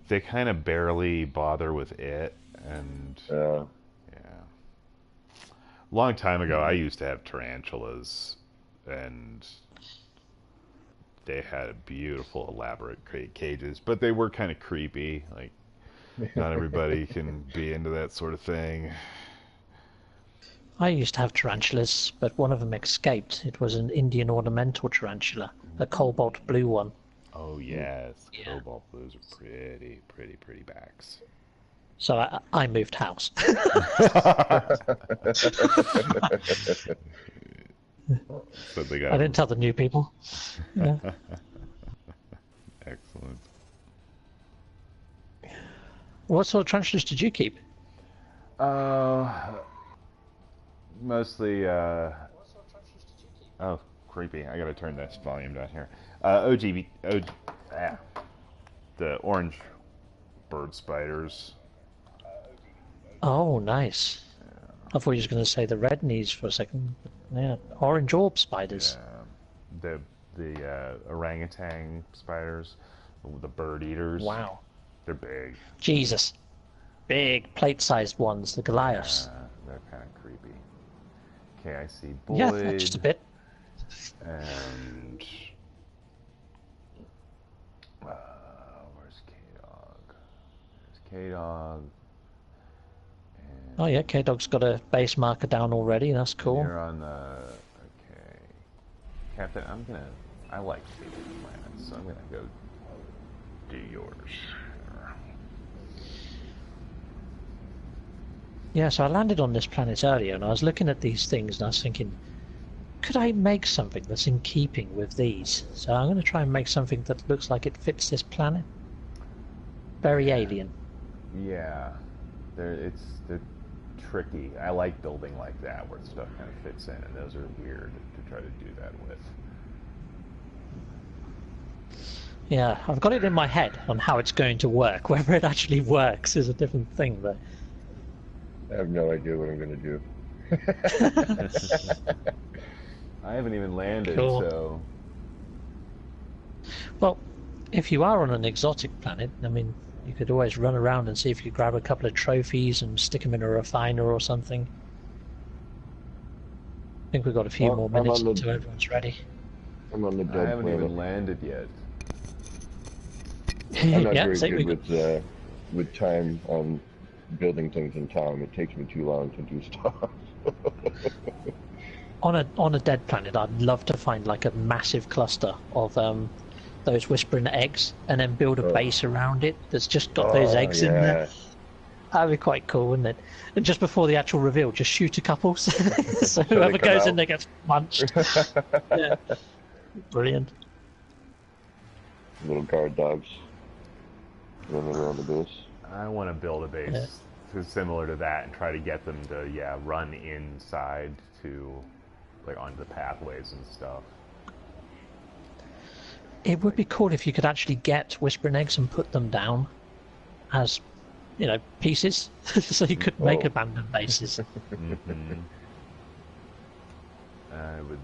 they kind of barely bother with it, and yeah. Long time ago, I used to have tarantulas, and they had beautiful, elaborate cages, but they were kind of creepy. Like, not everybody can be into that sort of thing. I used to have tarantulas, but one of them escaped. It was an Indian ornamental tarantula, a cobalt blue one. Oh yes, Yeah. cobalt blues are pretty, pretty, pretty backs. So I moved house. So they I got didn't tell the new people. Yeah. excellent. What sort of tarantulas did you keep? Uh, mostly. Oh, creepy! I gotta turn this volume down here. OGB, the orange bird spiders. Oh, nice. I thought you were going to say the red knees for a second. Yeah, orange orb spiders. Yeah, the orangutan spiders, the bird eaters. Wow. They're big. Jesus. Big plate-sized ones, the Goliaths. They're kind of creepy. Okay, I see Yeah, just a Boyd bit. and where's K Dog? There's K Dog. Oh yeah, K-Dog's got a base marker down already, that's cool. You're on the okay, Captain. I like taking planets, so I'm gonna go do yours. Yeah, so I landed on this planet earlier and I was looking at these things and I was thinking, could I make something that's in keeping with these? So I'm going to try and make something that looks like it fits this planet. Very alien. Yeah, they're tricky. I like building like that where stuff kind of fits in, and those are weird to try to do that with. Yeah, I've got it in my head on how it's going to work. Whether it actually works is a different thing, though. I have no idea what I'm going to do. I haven't even landed, Cool. so Well, if you are on an exotic planet, I mean, you could always run around and see if you grab a couple of trophies and stick them in a refiner or something. I think we've got a few Well, more minutes until everyone's ready. I'm on the I dead haven't planet. even landed yet. I'm not Yeah, very so good with time on building things in time. It takes me too long to do stuff. on a dead planet, I'd love to find like a massive cluster of those whispering eggs, and then build a base around it that's just got those eggs in there. That'd be quite cool, wouldn't it? And just before the actual reveal, just shoot a couple, so whoever come goes in out. there gets punched. Yeah, brilliant. Little guard dogs running around the base. I want to build a base similar to that and try to get them to run inside to like onto the pathways and stuff. It would be cool if you could actually get whispering eggs and put them down as, you know, pieces, so you could make abandoned bases. I would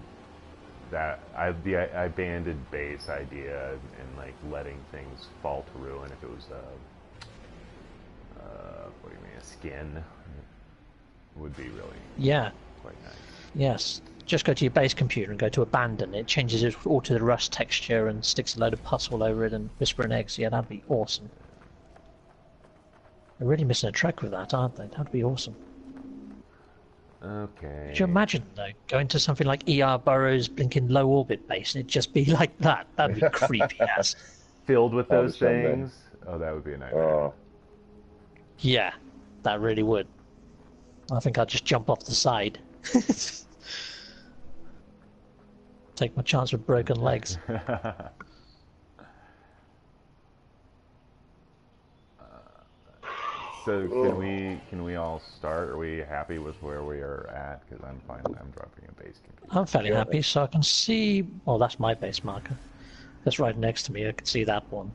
the abandoned base idea and like letting things fall to ruin if it was what do you mean, a skin would be really Yeah. quite nice. Yes. Just go to your base computer and go to abandon. It changes it all to the rust texture and sticks a load of pus all over it and whispering eggs. Yeah, that'd be awesome. They're really missing a trick with that, aren't they? That'd be awesome. Okay. Could you imagine, though, going to something like ERBurroughs blinking low orbit base and it'd just be like that? That'd be creepy as. Filled with those someday. things? Oh, that would be a nightmare. Yeah, that really would. I think I'd just jump off the side. Take my chance with broken legs. So can we all start? Are we happy with where we are at? Because I'm fine. I'm dropping a base computer. I'm fairly happy, so I can see... Oh, that's my base marker. That's right next to me. I can see that one.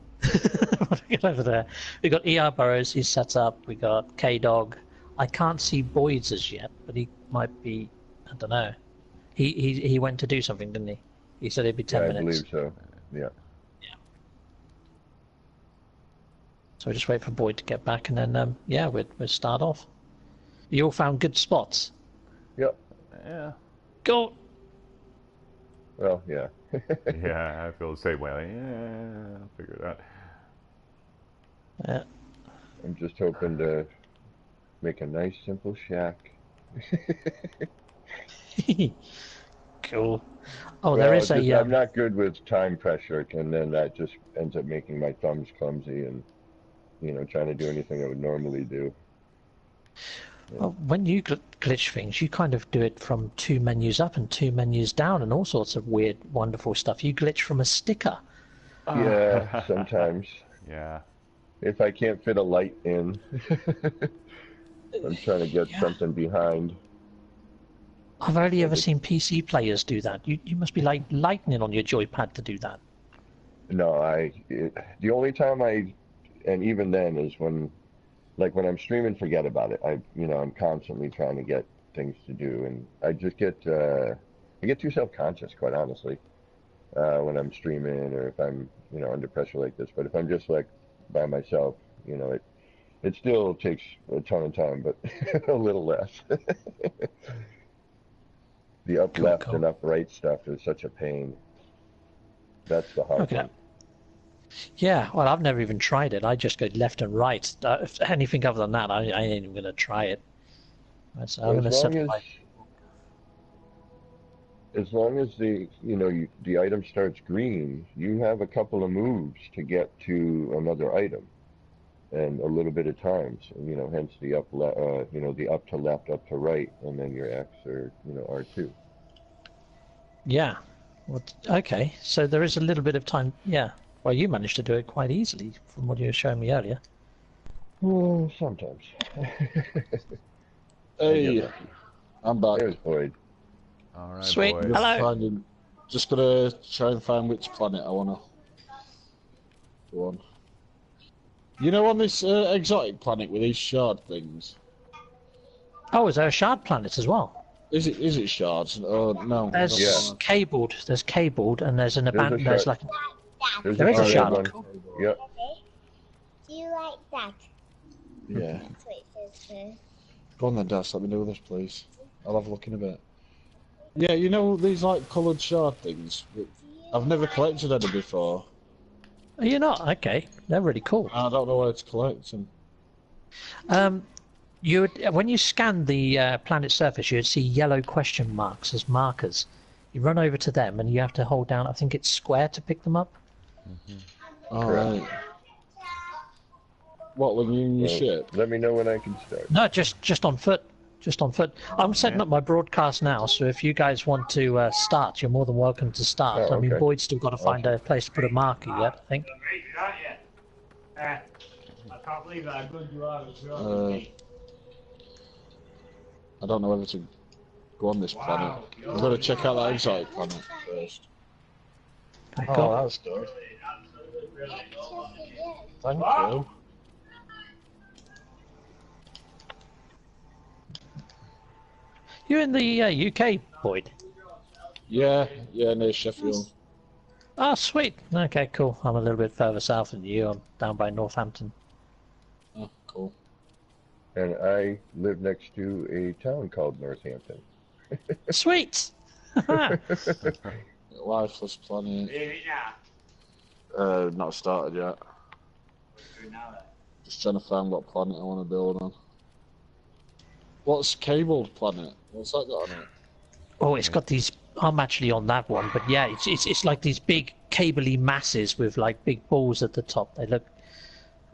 Get over there. We got ERBurroughs. He's set up. We got K-Dog. I can't see Boyd's as yet, but he might be. I don't know. He went to do something, didn't he? He said it'd be 10 I minutes. believe so. Yeah. Yeah. So we just wait for Boyd to get back, and then yeah, we'll start off. You all found good spots. Yep. Yeah. Go. Well, yeah. Yeah, I feel the same way. Like, yeah, I'll figure it out. Yeah. I'm just hoping to make a nice, simple shack. Cool. Oh, Well, there is a. I'm not good with time pressure, and then that just ends up making my thumbs clumsy and, trying to do anything I would normally do. Yeah. Well, when you glitch things, you kind of do it from 2 menus up and 2 menus down and all sorts of weird, wonderful stuff. You glitch from a sticker. Yeah, sometimes. Yeah. If I can't fit a light in, I'm trying to get something behind. I've only ever seen PC players do that. You must be like lightning on your joypad to do that. No, the only time and even then is when I'm streaming, forget about it. I'm constantly trying to get things to do, and I just I get too self-conscious, quite honestly, when I'm streaming or if I'm, under pressure like this. But if I'm just like by myself, it still takes a ton of time, but a little less. The up left and up right stuff is such a pain. That's the hard one. Yeah, well, I've never even tried it. I just go left and right. If anything other than that, I ain't even gonna try it. So I'm gonna set as long as the item starts green, you have a couple of moves to get to another item, and a little bit of time. So, hence the the up to left, up to right, and then your X or R2. Yeah. Well, okay. So there is a little bit of time. Yeah. Well, you managed to do it quite easily from what you were showing me earlier. Well, sometimes. Hey, I'm back. There's Boyd. All right, Sweet. Boyd. Hello. Just gonna try and find which planet I wanna go on. You know, on this exotic planet with these shard things. Oh, is there a shard planet as well? Is it shards? Oh no. There's cabled. There's cabled, and there's an abandoned. There's like. There is a shard. Cool. Yep. Do you like that? Yeah. That's what it says there. Go on then, Dash. Let me do this, please. I'll have a look in a bit. Yeah, you know these like coloured shard things. I've never collected any before. Are you not? Okay, they're really cool. I don't know where to collect them. When you scan the planet's surface, you'd see yellow question marks as markers. You run over to them, and you have to hold down. I think it's square to pick them up. All right. What, when you in your ship? Let me know when I can start. No, just on foot. Just on foot. I'm setting up my broadcast now, so if you guys want to start, you're more than welcome to start. Oh, I mean, okay. Boyd's still got to find a place to put a marker yet, I think. I can't believe how good you are. I don't know whether to go on this planet. I've got to check out that exotic planet first. Oh, that's good. Thank you. You're in the UK, Boyd? Yeah, near Sheffield. Oh, sweet. Okay, cool. I'm a little bit further south than you. I'm down by Northampton. Oh, cool. And I live next to a town called Northampton. Sweet! Lifeless planet. Not started yet. Just trying to find what planet I want to build on. What's cabled planet? What's that got on it? Oh, it's got these. I'm actually on that one, but yeah, it's like these big cabley masses with like big balls at the top. They look.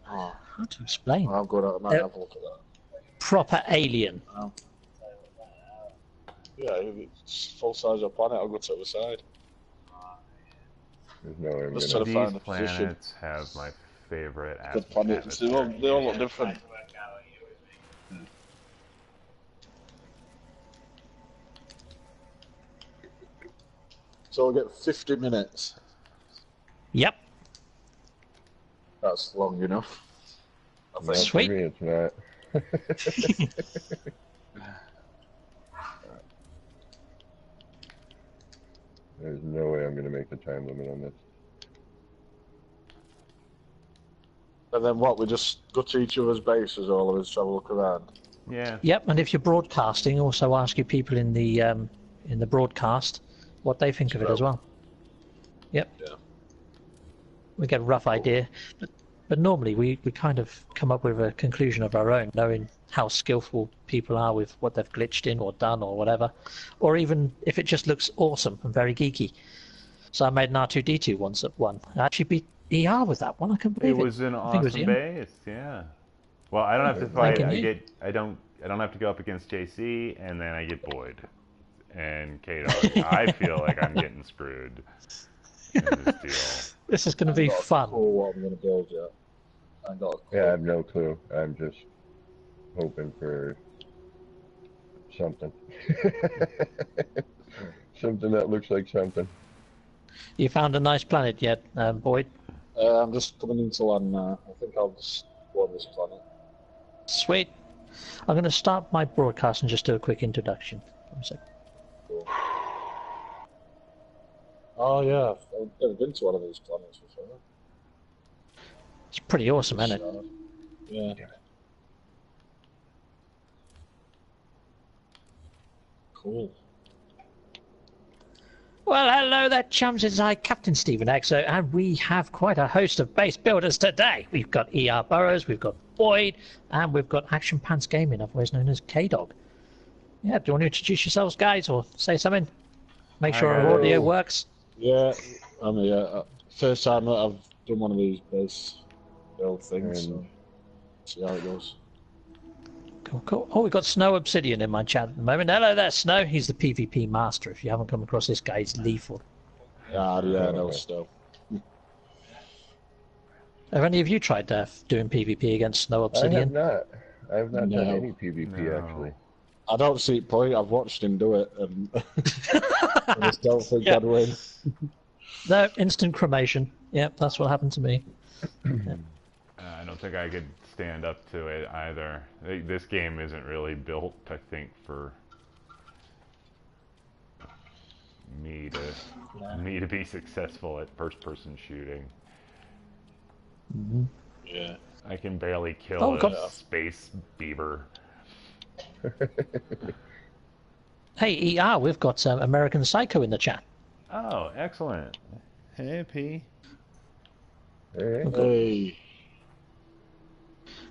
Oh, how to explain? I'll go down and have a look at that. Proper alien. Oh. Yeah, if it's full size of planet, I'll go to the side. There's no way I'm Let's gonna... try to find These a position. planets have my favorite Good planets. They all look different. So I'll get 50 minutes. Yep. That's long enough. I think. Sweet. For me, it's not. There's no way I'm going to make the time limit on this. And then what? We just go to each other's bases, all of us have a look around. Yeah. Yep, and if you're broadcasting, also ask your people in the broadcast what they think of it as well. Yep. Yeah. We get a rough idea, but normally we kind of come up with a conclusion of our own, knowing how skillful people are with what they've glitched in or done or whatever, or even if it just looks awesome and very geeky. So I made an R2D2 once at one. I actually beat ER with that one. I couldn't believe it. It was an awesome base. Yeah. Well, I don't have to fight. I don't have to go up against JC, and then I get Boyd and K-Dog. I feel like I'm getting screwed in this deal. This is going to be fun. Cool what I'm going to build yet. I have no clue. I'm just hoping for something. Something that looks like something. You found a nice planet yet, Boyd? I'm just coming into land now. I think I'll just explore this planet. Sweet. I'm going to start my broadcast and just do a quick introduction. One sec. Cool. Oh yeah, I've never been to one of these planets before. It's pretty awesome, isn't it? Yeah. Cool. Well, hello there, chums. It's I, Captain Stephen Exo, and we have quite a host of base builders today. We've got ERBurroughs, we've got Boyd, and we've got Action Pants Gaming, otherwise known as K-Dog. Yeah, do you want to introduce yourselves, guys, or say something? Make sure our audio works. Yeah, I mean, first time that I've done one of these base build things, so see how it goes. Cool, cool. Oh, we've got Snow Obsidian in my chat at the moment. Hello there, Snow. He's the PvP master. If you haven't come across this guy, he's lethal. Yeah, no, Snow. Have any of you tried doing PvP against Snow Obsidian? I have not done any PvP, actually. I don't see the point. I've watched him do it, and I just don't think I'd win. No, instant cremation. Yep, that's what happened to me. Yep. I don't think I could stand up to it either. This game isn't really built, I think, for me to be successful at first-person shooting. Mm-hmm. Yeah, I can barely kill a space beaver. Hey, ER, we've got American Psycho in the chat. Oh, excellent. Hey, P. Hey.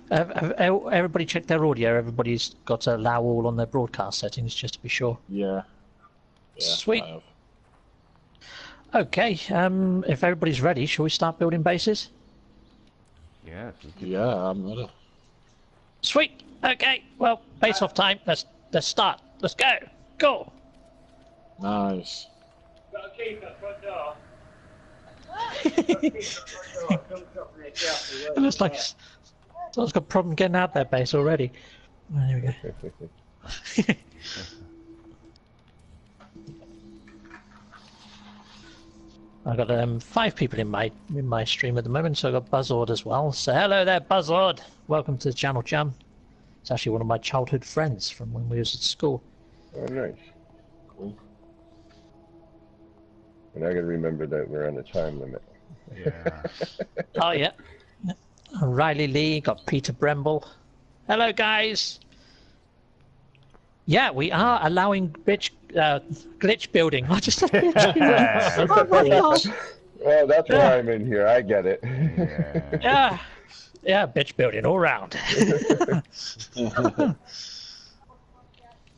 Everybody check their audio. Everybody's got to allow all on their broadcast settings, just to be sure. Yeah. Sweet. Okay, if everybody's ready, shall we start building bases? Yeah. Yeah, I'm ready. Sweet. Okay. Well, base off time. Let's start. Let's go. Go. Nice. Got a key for the front door. It looks like someone's got a problem getting out their base already. Oh, there we go. I've got 5 people in my stream at the moment, so I've got Buzzord as well. So hello there, Buzzord. Welcome to the channel, chum. It's actually one of my childhood friends from when we was at school. Oh, nice. Cool. And I gotta remember that we're on a time limit. Yeah. Oh yeah. Riley Lee, got Peter Bremble. Hello guys. Yeah, we are allowing glitch building. I just said glitch building. Oh my god. Well, that's why I'm in here. I get it. Yeah. Yeah, bitch building all round.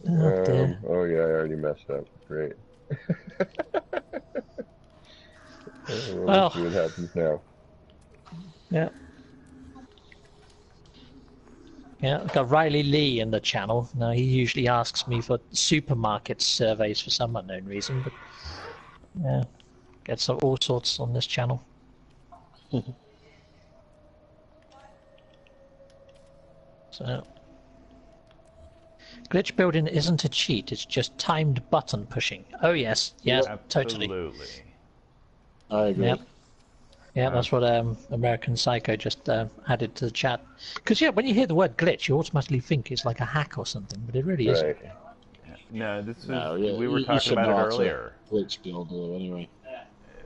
Oh yeah, I already messed up. Great. We'll see what happens now. Yeah. Yeah, I've got Riley Lee in the channel. Now, he usually asks me for supermarket surveys for some unknown reason, but yeah, gets all sorts on this channel. So, glitch building isn't a cheat, it's just timed button pushing. Oh yes, yes, totally. Absolutely. I agree. Yep. Yeah, that's what American Psycho just added to the chat. Because yeah, when you hear the word glitch, you automatically think it's like a hack or something, but it really isn't. No, we were talking about it earlier. Glitch build anyway.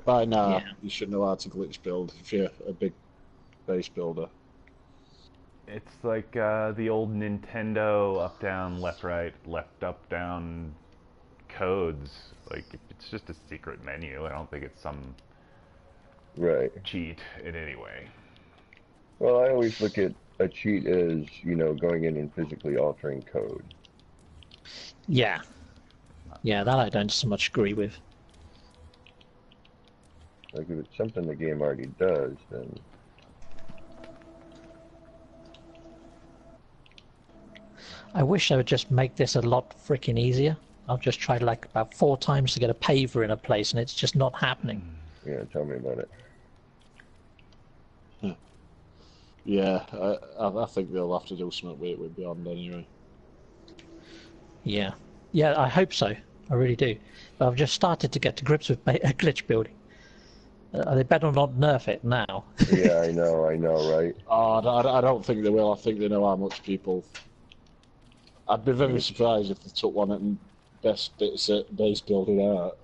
By now, you should know how to glitch build if you're a big base builder. It's like the old Nintendo up, down, left, right, left, up, down codes. Like, it's just a secret menu. I don't think it's some cheat in any way. Well, I always look at a cheat as, you know, going in and physically altering code. Yeah. Yeah, that I don't so much agree with. Like, if it's something the game already does, then... I wish I would just make this a lot freaking easier. I've just tried like about 4 times to get a paver in a place and it's just not happening. Yeah, tell me about it. Yeah, I think they'll have to do something with Beyond anyway. Yeah. Yeah, I hope so. I really do. But I've just started to get to grips with glitch building. They better not nerf it now. Yeah, I know, right? I don't think they will. I think they know how much people... I'd be very surprised if they took one at best base building out.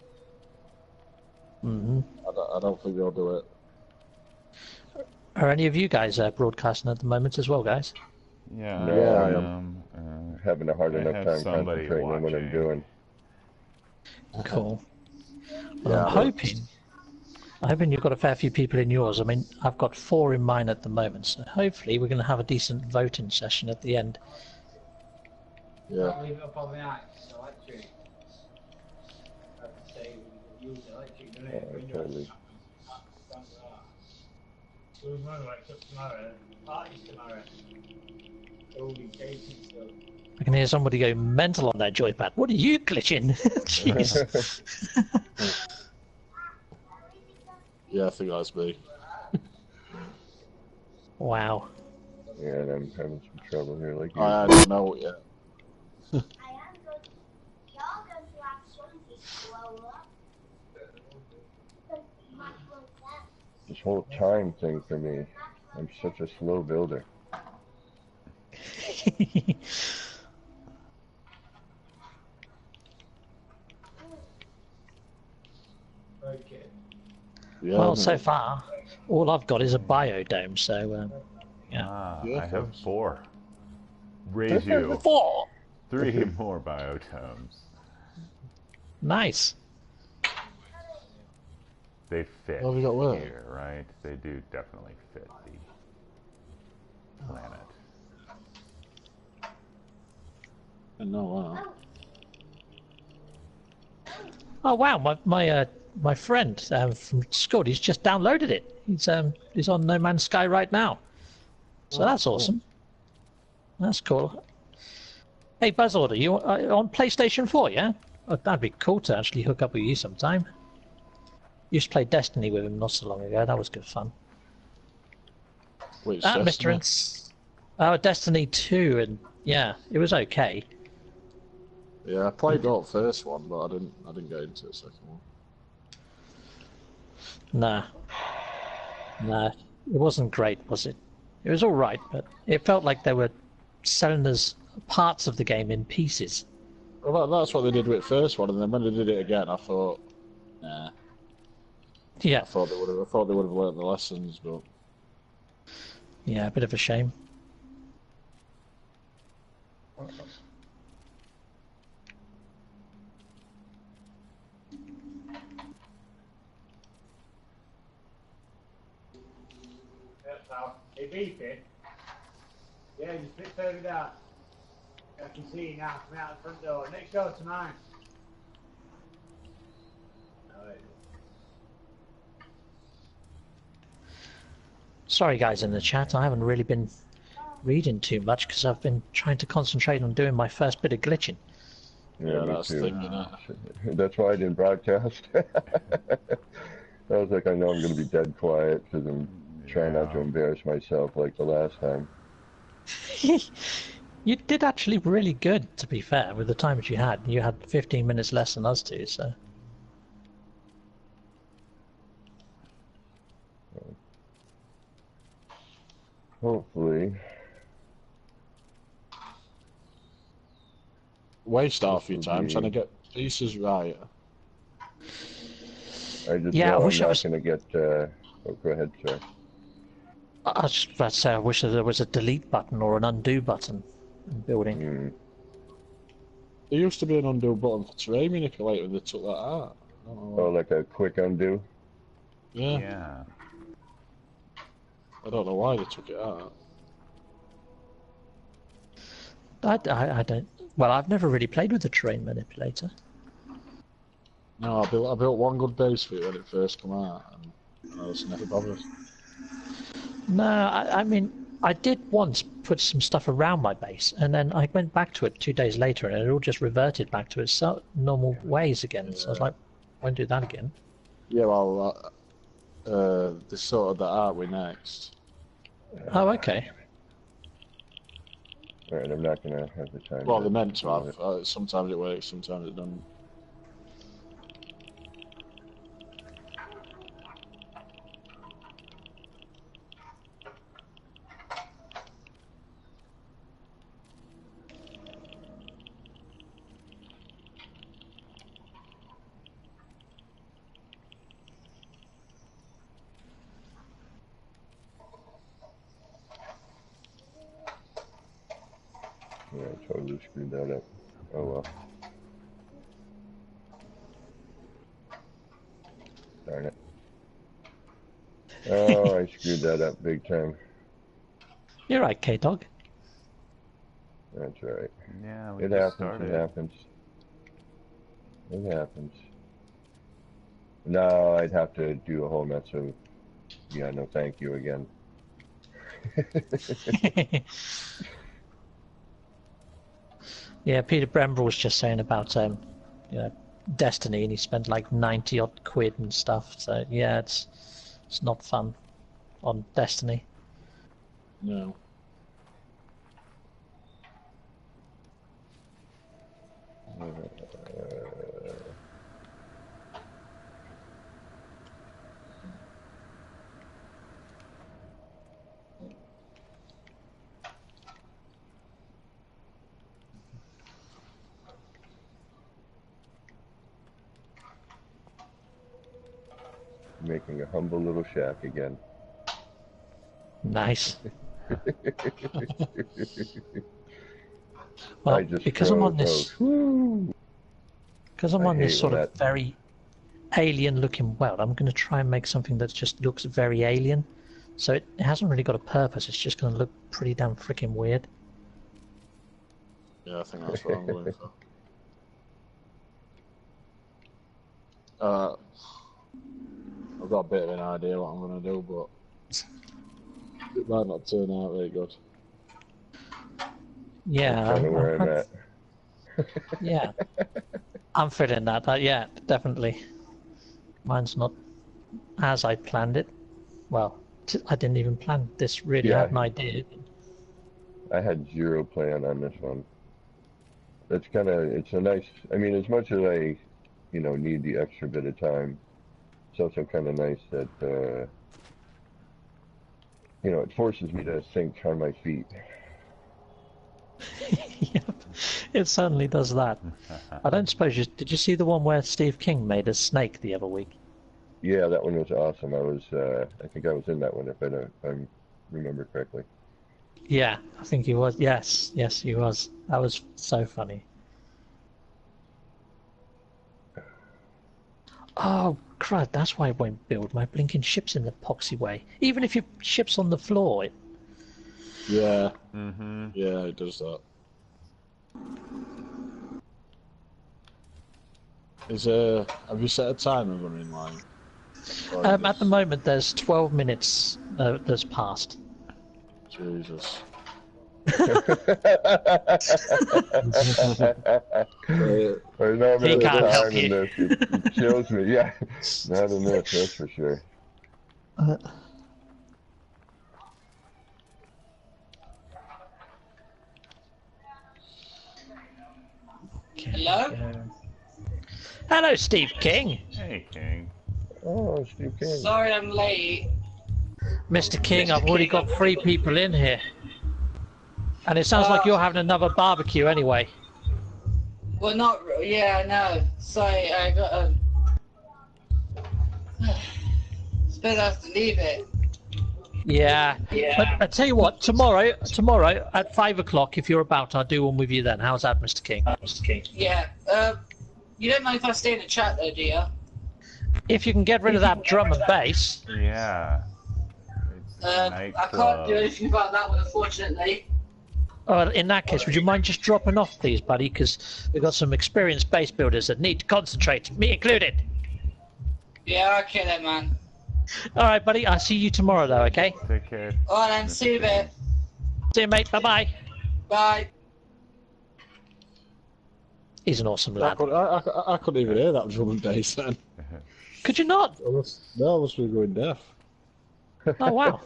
Mm-hmm. I don't think they'll do it. Are any of you guys broadcasting at the moment as well, guys? Yeah, no, I am having a hard enough time concentrating on what I'm doing. Cool. Well, I'm hoping you've got a fair few people in yours. I mean, I've got 4 in mine at the moment, so hopefully we're going to have a decent voting session at the end. Yeah. Leave it up on the axe, electric. I would say we use electric, don't it? Totally. Who's my wakes up tomorrow? Party's tomorrow. Holding cake and stuff. I can hear somebody go mental on their joypad. What are you glitching? Jeez. Yeah, I think that's me. Wow. Yeah, and I'm having some trouble here. Like I don't know yet. I am going. You're going to have something to blow up. this whole time thing for me. I'm such a slow builder. Okay. Yeah, Well, so far, all I've got is a biodome, so, yeah. I have 4. Raise you. 4! 3 more biotomes. Nice. They fit Oh, we got where? here, right? They do definitely fit the planet. I know that. Oh wow, my friend from school, he's just downloaded it. He's on No Man's Sky right now. So that's awesome. That's cool. Hey Buzzorder, you on PlayStation 4, yeah? Oh, that'd be cool to actually hook up with you sometime. Used to play Destiny with him not so long ago. That was good fun. Wait, Mr. Destiny 2, and yeah, it was okay. Yeah, I played that first one, but I didn't get into the second one. Nah, it wasn't great, was it? It was all right, but it felt like they were selling us parts of the game in pieces. Well, that's what they did with the first one, and then when they did it again, I thought, nah. Yeah. I thought they would have learned the lessons, but yeah, a bit of a shame. Hey, beefy. Yeah, just a bit further down. I can see you now coming out the front door. Next door to mine. Sorry guys in the chat, I haven't really been reading too much because I've been trying to concentrate on doing my first bit of glitching. yeah, that's the thing, you know. That's why I didn't broadcast. I was like, I know I'm going to be dead quiet because I'm trying not to embarrass myself like the last time. You did actually really good, to be fair, with the time that you had. You had 15 minutes less than us two, so... Hopefully. Waste half your time trying to get pieces right. I just yeah, know I wish I'm I not was going to get... oh, go ahead, sir. I was just about to say, I wish that there was a delete button or an undo button in building. Mm. There used to be an undo button for terrain manipulator, they took that out. I don't know why. Oh, like a quick undo? Yeah. Yeah. I don't know why they took it out. I don't. Well, I've never really played with the terrain manipulator. No, I built one good base for it when it first came out, and I was never bothered. No, I mean, I did once put some stuff around my base, and then I went back to it 2 days later, and it all just reverted back to its normal ways again. So I was like, won't do that again. Yeah, well, they sorted that out with next. Oh, okay. Alright, I'm not gonna have the time. Well, they're meant to have. Sometimes it works, sometimes it doesn't. Yeah, I totally screwed that up. Oh well. Darn it. Oh, I screwed that up big time. You're right, K-Dog. That's alright. Yeah, we It just happens, started. it happens. It happens. No, I'd have to do a whole mess of, yeah, no thank you again. Yeah, Peter Brember was just saying about you know, Destiny, and he spent like 90 odd quid and stuff. So yeah, it's not fun on Destiny. No. Making a humble little shack again. Nice. Well, I just because I'm drove on this, those. because I'm I on this hate sort when of very alien-looking world, I'm going to try and make something that just looks very alien. So it hasn't really got a purpose. It's just going to look pretty damn freaking weird. Yeah, I think that's what I'm going for. I've got a bit of an idea what I'm going to do, but it might not turn out very good. Yeah, That's kind of where I'm at. Yeah, I'm feeling that. Yeah, definitely. Mine's not as I planned it. Well, I didn't even plan this really. I had an idea. I had zero plan on this one. It's a nice, I mean, as much as I, need the extra bit of time, it's also kind of nice that, it forces me to think on my feet. Yep, it certainly does that. I don't suppose did you see the one where Steve King made a snake the other week? Yeah, that one was awesome. I think I was in that one if I remember correctly. Yeah, I think he was. Yes, he was. That was so funny. Oh, crud, that's why I won't build my blinking ships in the epoxy way. Even if your ship's on the floor, Yeah. Mm-hmm. Yeah, it does that. Have you set a timer running line? at the moment there's 12 minutes that's passed. Jesus. I know I'm He at can't the help time in you. this. It kills me. Yeah, not in this, that's for sure. Hello? Hello, Steve King. Hey, King. Oh, Steve King. Sorry I'm late. Mr. King, Mr. I've already King, got 3 people in here. And it sounds like you're having another barbecue anyway. Well, not... Yeah, no. Sorry, I got a... Suppose I have to leave it. Yeah. But I tell you what, tomorrow at 5 o'clock, if you're about, I'll do one with you then. How's that, Mr. King? Yeah. You don't mind if I stay in the chat though, do you? If you can get rid of that drum and bass. Yeah. It's a I can't nightclub. do anything about that one, unfortunately. In that case, would you mind just dropping off, please, buddy? Because we've got some experienced base builders that need to concentrate, me included. Yeah, okay then, man. All right, buddy. I'll see you tomorrow, though. Okay. Take care. Alright then, see you a bit. See you, mate. Bye bye. Bye. He's an awesome I lad. couldn't even hear that drum and bass then. Could you not? No, I must be going deaf. Oh wow.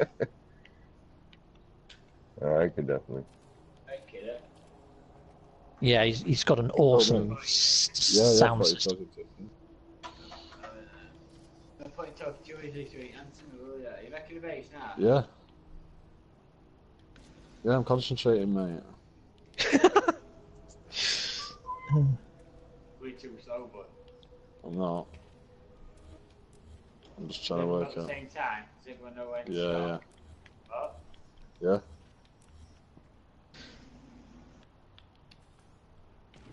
I could definitely. Yeah, he's got an awesome sound system. Yeah. Yeah, I'm concentrating, mate. Way too slow, but I'm not. I'm just trying to work at the out. same time. Does everyone know when to Yeah, stop? Oh, yeah.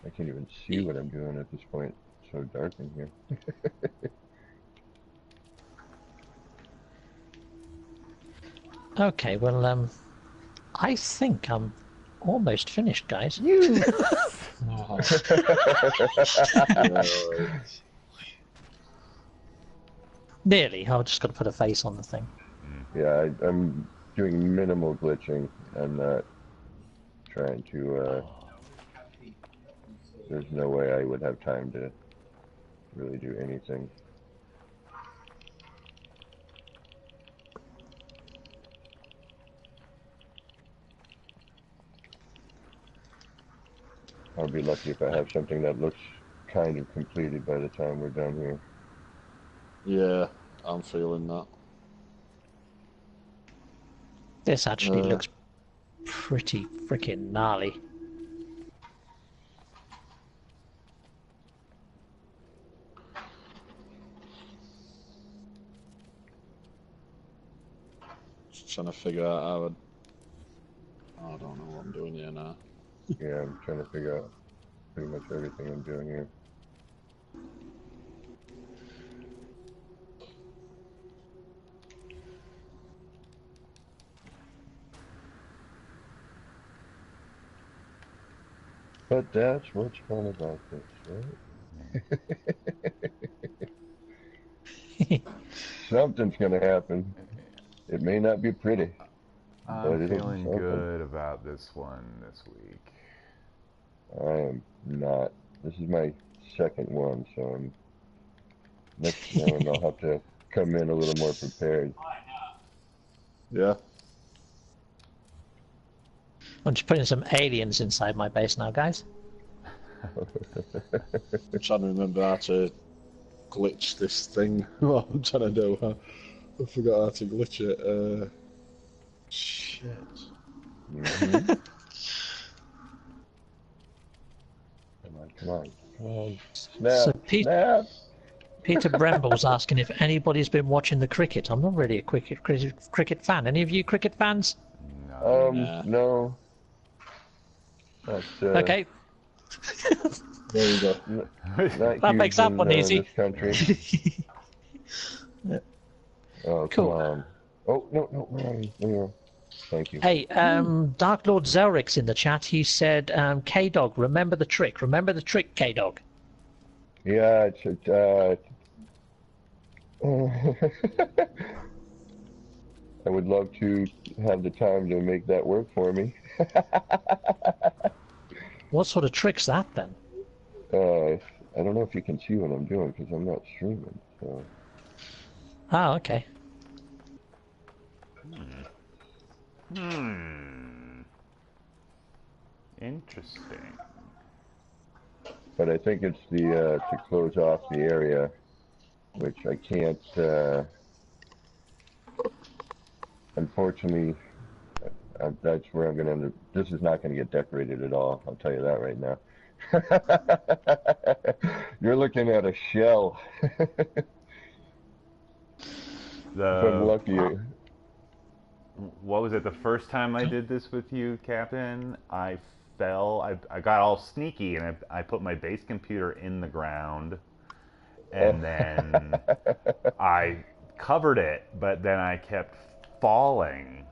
I can't even see what I'm doing at this point. It's so dark in here. Okay, well, I think I'm almost finished, guys. Oh. Nearly. I've just got to put a face on the thing. Yeah, I'm doing minimal glitching. I'm not trying to, there's no way I would have time to really do anything. I'll be lucky if I have something that looks kind of completed by the time we're done here. Yeah, I'm feeling that. This actually looks pretty freaking gnarly. Just trying to figure out how I don't know what I'm doing here now. Yeah, I'm trying to figure out pretty much everything I'm doing here. But that's what's fun about this, right? Something's gonna happen. It may not be pretty. I'm feeling good about this one this week. I am not. This is my second one, so I'm next one I'll have to come in a little more prepared. Yeah. I'm just putting some aliens inside my base now, guys. I'm trying to remember how to glitch this thing. What I'm trying to do. I forgot how to glitch it. Shit. Mm-hmm. Come on. Snap, So snap. Peter Bremble's asking if anybody's been watching the cricket. I'm not really a cricket fan. Any of you cricket fans? No. That's, Okay. There you go. That makes that one easy. This country. Oh, Cool. come on. Oh, no, where are you? There you are. Thank you. Hey, Dark Lord Zelric's in the chat. He said, K-Dog, remember the trick. Remember the trick, K-Dog. Yeah, I would love to have the time to make that work for me. What sort of trick's that, then? I don't know if you can see what I'm doing because I'm not streaming. So. Oh, okay. Interesting. But I think it's the to close off the area, which I can't. Unfortunately, that's where I'm going to end up. This is not going to get decorated at all. I'll tell you that right now. You're looking at a shell. But lucky. what was it? The first time I did this with you, Captain, I fell. I got all sneaky and I put my base computer in the ground, and then I covered it, but then I kept falling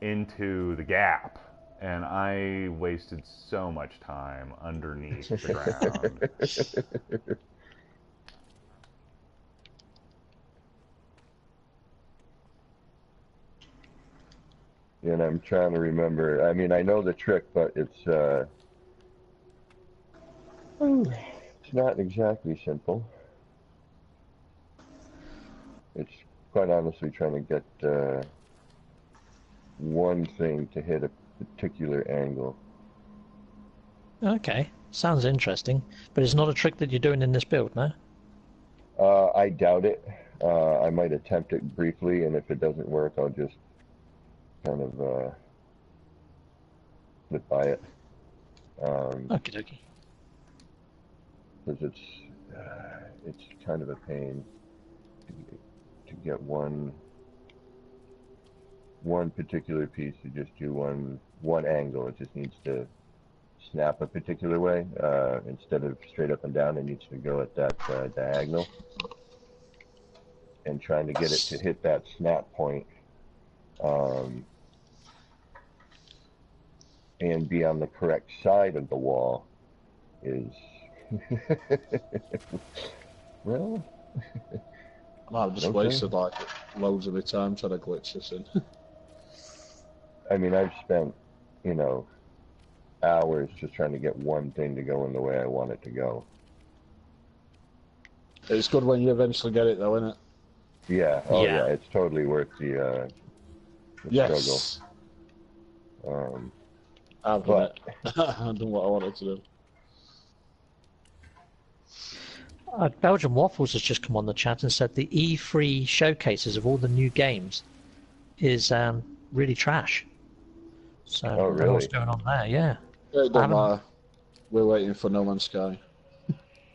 into the gap, and I wasted so much time underneath the ground. And I'm trying to remember. I mean, I know the trick, but it's not exactly simple. It's quite honestly trying to get one thing to hit a particular angle. Okay, sounds interesting, but it's not a trick that you're doing in this build, no? I doubt it. I might attempt it briefly, and if it doesn't work, I'll just kind of flip by it. Okie dokie. Because it's kind of a pain to get one particular piece to just do one angle. It just needs to snap a particular way instead of straight up and down. It needs to go at that diagonal, and trying to get it to hit that snap point and be on the correct side of the wall is well. I've just wasted like loads of my time trying to glitch this in. I mean, I've spent, hours just trying to get one thing to go in the way I want it to go. It's good when you eventually get it, though, isn't it? Yeah. Oh, yeah. It's totally worth the yes. struggle. I've done it. I've done what I wanted to do. Belgian Waffles has just come on the chat and said the E3 showcases of all the new games is really trash. So, oh, I don't know really? what's going on there, yeah. It don't matter. We're waiting for No Man's Sky.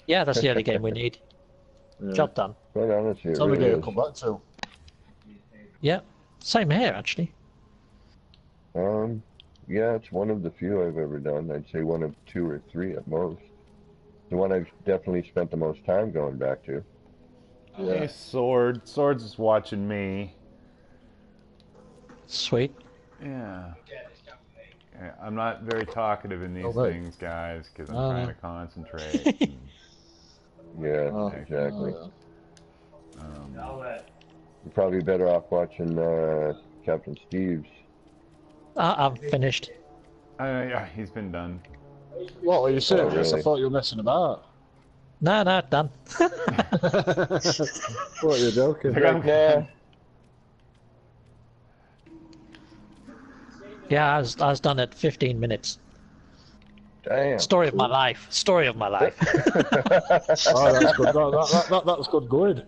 Yeah, that's the only game we need. Yeah. Job done. Quite honestly, It's it only really going is. to come back to. Yeah, same here, actually. Yeah, it's one of the few I've ever done. I'd say one of 2 or 3 at most. The one I've definitely spent the most time going back to. Yeah. Hey, Swords is watching me. Sweet. Yeah. I'm not very talkative in these things, guys, because I'm trying to concentrate. Yeah, exactly. You're probably better off watching Captain Steve's. I'm finished. Yeah, he's been done. What, are you serious? really? I thought you were messing about. No, done. What, you're joking? Nah. Yeah, I was done at 15 minutes. Damn. Story of my life. Story of my life. Oh, that's good. That's good going.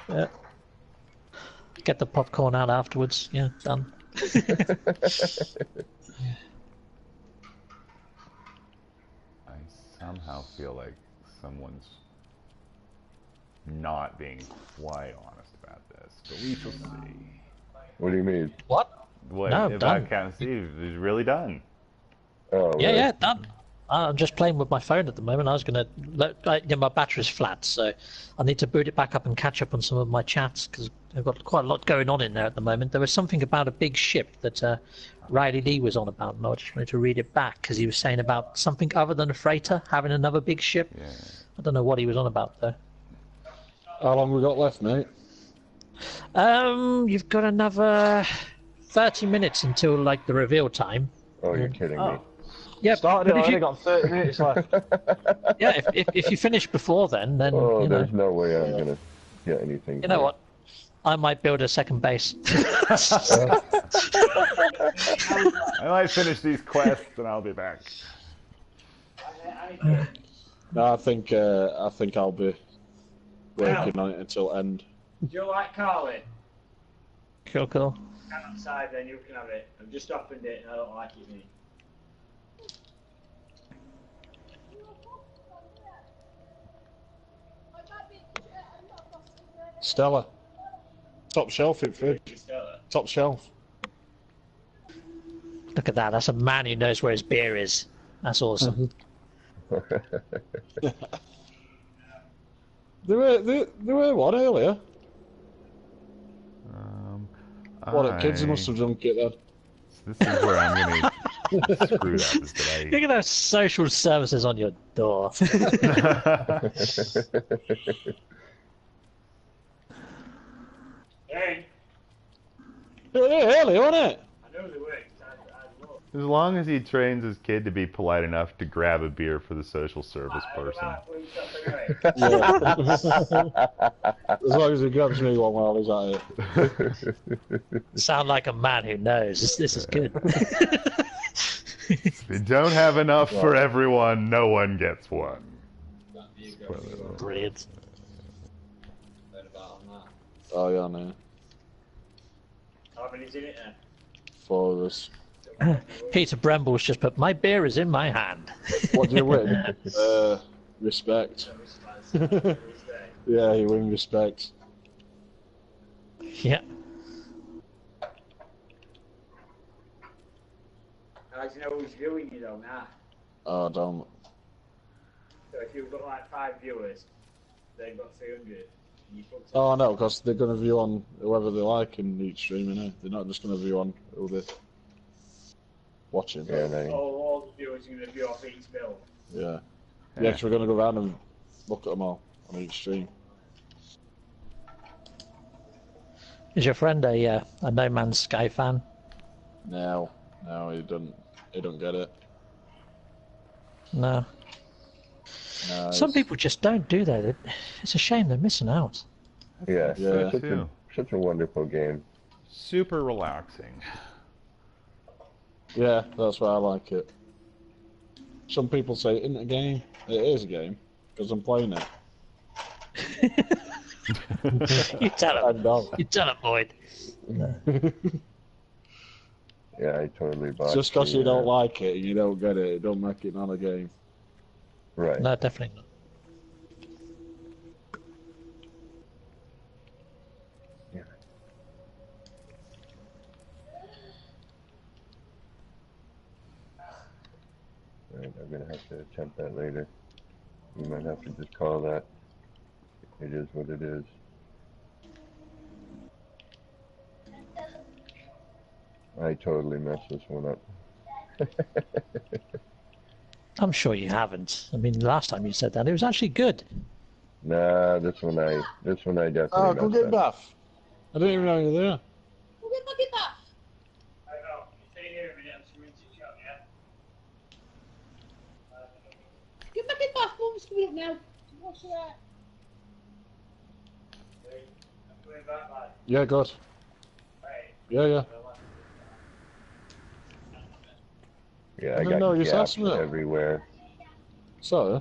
Yeah. Get the popcorn out afterwards. Yeah, done. I somehow feel like someone's not being quite honest about this, but we shall see. What do you mean? What? What No, about done. Captain Steve? He's really done. Oh, Yeah, right. yeah, done. I'm just playing with my phone at the moment. I was gonna, my battery's flat, so I need to boot it back up and catch up on some of my chats because I've got quite a lot going on in there at the moment. There was something about a big ship that Riley Lee was on about, and I just wanted to read it back because he was saying about something other than a freighter having another big ship. Yeah. I don't know what he was on about though. How long we got left, mate? You've got another 30 minutes until like the reveal time. Oh, you're kidding me. Yeah, Started it, but I if only you, got 30 minutes left. yeah, if you finish before then Oh, you know. there's no way I'm gonna get anything. You know what? I might build a second base. I might finish these quests and I'll be back. No, I think I'll be working on it until end. Do you like Carly? Cool. Come outside then, you can have it. I've just opened it and I don't like it, me. Stella. Top shelf in fridge. Top shelf. Look at that. That's a man who knows where his beer is. That's awesome. There were one earlier. What, the kids must have drunk it then. This is where I'm going to screw up. Is that Look at those social services on your door. Hey, They were here earlier, wasn't it? I know they work. I look. As long as he trains his kid to be polite enough to grab a beer for the social service person. As long as he grabs me one while he's at it. Sound like a man who knows. This is good. If you don't have enough for everyone, no one gets one. Brilliant. Oh yeah, no. How many's in it then? 4 of us. Peter Bremble's just put, my beer is in my hand. What do you win? Respect. Yeah, you win respect. Yeah. How do you know who's viewing you though now? Oh, don't. So if you've got like 5 viewers, they've got 300. Oh, no, because they're going to view on whoever they like in each stream, innit? They're not just going to view on who they're watching. Yeah, all the viewers are going to view off each bill. Yeah. Yeah, because we're going to go around and look at them all on each stream. Is your friend a No Man's Sky fan? No, he don't get it. No. No, Some people just don't do that. It's a shame they're missing out. Yeah, Yeah. such a wonderful game. Super relaxing. Yeah, that's why I like it. Some people say it isn't a game. It is a game, because I'm playing it. You tell him. I know. You tell him, Boyd. Yeah, I totally bought Just because you the, don't like it and you don't get it, don't make it not a game. Right. No, definitely not. Yeah. Right, I'm gonna have to attempt that later. You might have to just call that. It is what it is. I totally messed this one up. I'm sure you haven't. I mean, last time you said that, it was actually good. Nah, this one I definitely Oh, go messed get up. Bath. I didn't even know you were there. Go get that. I know. Stay here a minute. I'm just going to shut, yeah? Get back in bath. Mum's coming up now. What's that? I'm going back, lad. Yeah, good. Right. Yeah. Yeah, I I didn't know got you said gaps something. everywhere. So,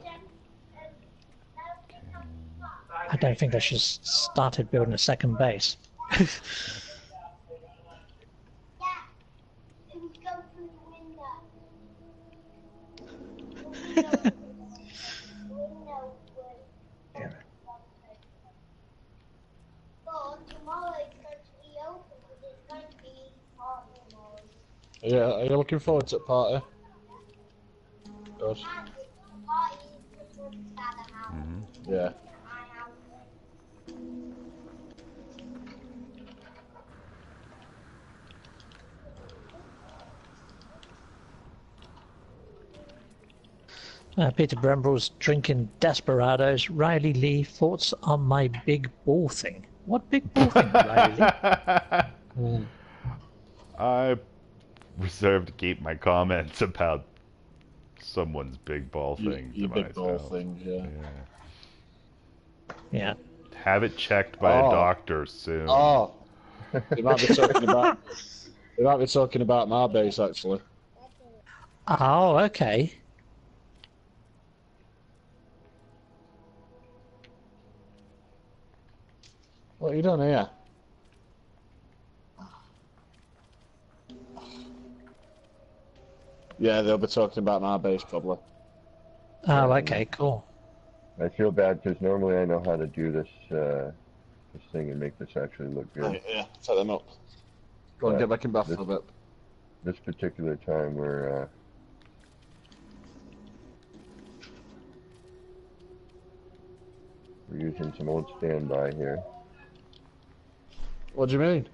I don't think they should have started building a second base. Yeah. It would go through the window. Window would. Damn it. But tomorrow it's going to be open because it's going to be hot tomorrow. yeah, are you looking forward to the party? Good. And the party is Christmas at the house. Yeah. My house. Peter Bremble's drinking Desperados. Riley Lee, thoughts on my big ball thing? What big ball thing, Riley Lee? I reserve to keep my comments about someone's big ball thing. Your to big ball myself. thing, yeah. Yeah. Have it checked by a Oh. doctor soon. Oh, they might be talking about my base actually. Oh, okay. What are you doing here? Yeah, they'll be talking about my base probably. Oh, okay, cool. I feel bad because normally I know how to do this this thing and make this actually look good. Right, yeah, set them up. Go and get back in bath for a bit. This particular time we're using some old standby here. What do you mean?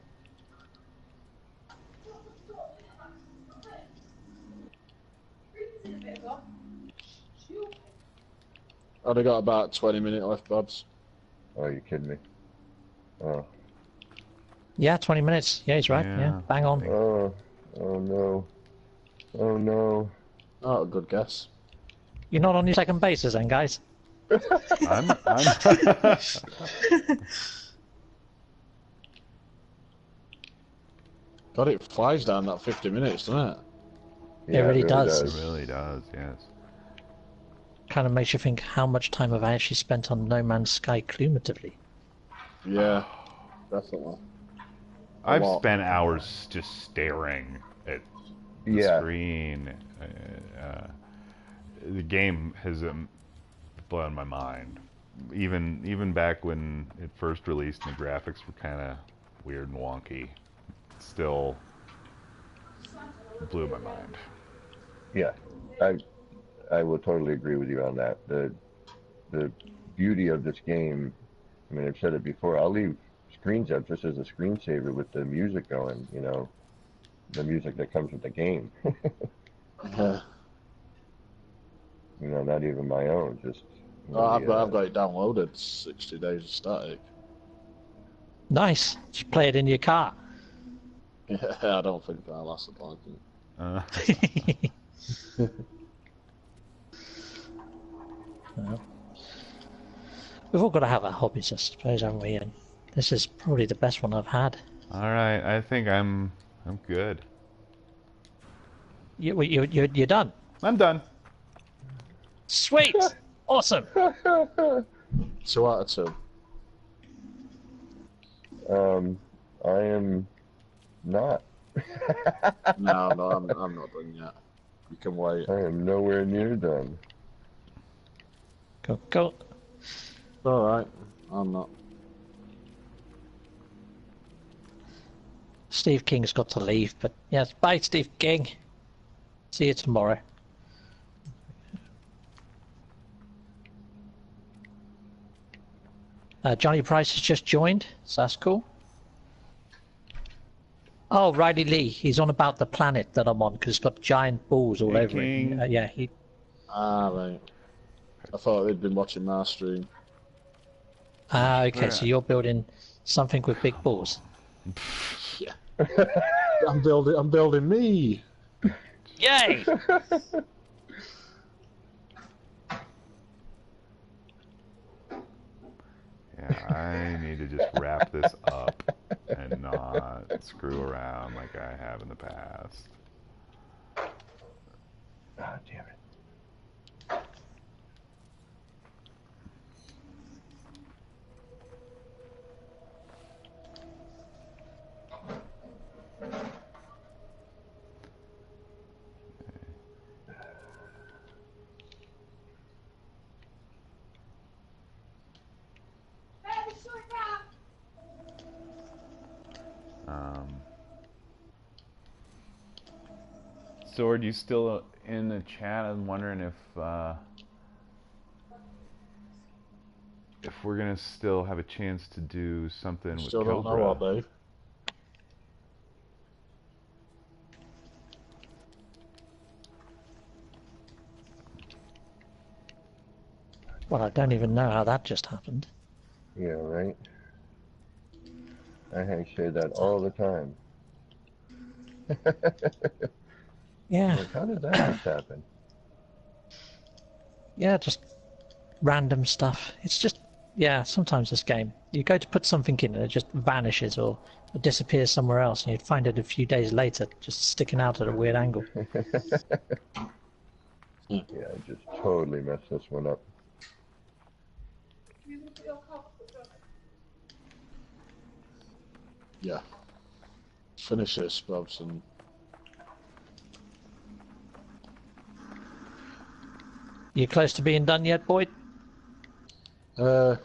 I'd have got about 20 minutes left, Babs. Oh, you kidding me? Oh. Yeah, 20 minutes. Yeah, he's right. Yeah, bang on. Oh no. Oh no. Oh, good guess. You're not on your second bases then, guys? I'm God, it flies down that 50 minutes, doesn't it? Yeah, it really does. It really does, yes. Kind of makes you think how much time have I actually spent on No Man's Sky cumulatively. Yeah, definitely. I've spent hours just staring at the screen. The game has blown my mind. Even back when it first released and the graphics were kind of weird and wonky, it still blew my mind. Yeah, I will totally agree with you on that. The beauty of this game, I mean, I've said it before, I'll leave screens up just as a screensaver with the music going, you know, the music that comes with the game. You know, not even my own, just... You know, I've got it downloaded, 60 days of static. Nice. Just play it in your car. Yeah, I don't think that'll last a long. We've all got to have our hobbies, I suppose, haven't we? And this is probably the best one I've had. All right, I think I'm good. You're done. I'm done. Sweet. Awesome. 2 out of 2. I am not. No, I'm not done yet. You can wait. I am nowhere near done. Go. Alright, I'm not. Steve King's got to leave, but yes, bye Steve King. See you tomorrow. Johnny Price has just joined, so that's cool. Oh, Riley Lee, he's on about the planet that I'm on, because it's got giant balls all over it. Yeah, he... Ah, right. I thought they'd been watching my stream. Ah, okay, so you're building something with big balls. Yeah. I'm building me. Yay! Yeah, I need to just wrap this up and not screw around like I have in the past. Ah, damn it. Sword, you still in the chat? I'm wondering if we're gonna still have a chance to do something with Still Cobra. don't know what, Dave. Well, I don't even know how that just happened. Yeah, right? I say that all the time. Yeah. Like, how did that just happen? Yeah, just random stuff. It's just, yeah, sometimes this game, you go to put something in and it just vanishes or disappears somewhere else, and you'd find it a few days later just sticking out at a weird angle. Yeah, I just totally messed this one up. Yeah. Finish this, Bobs, and... You close to being done yet, Boyd? I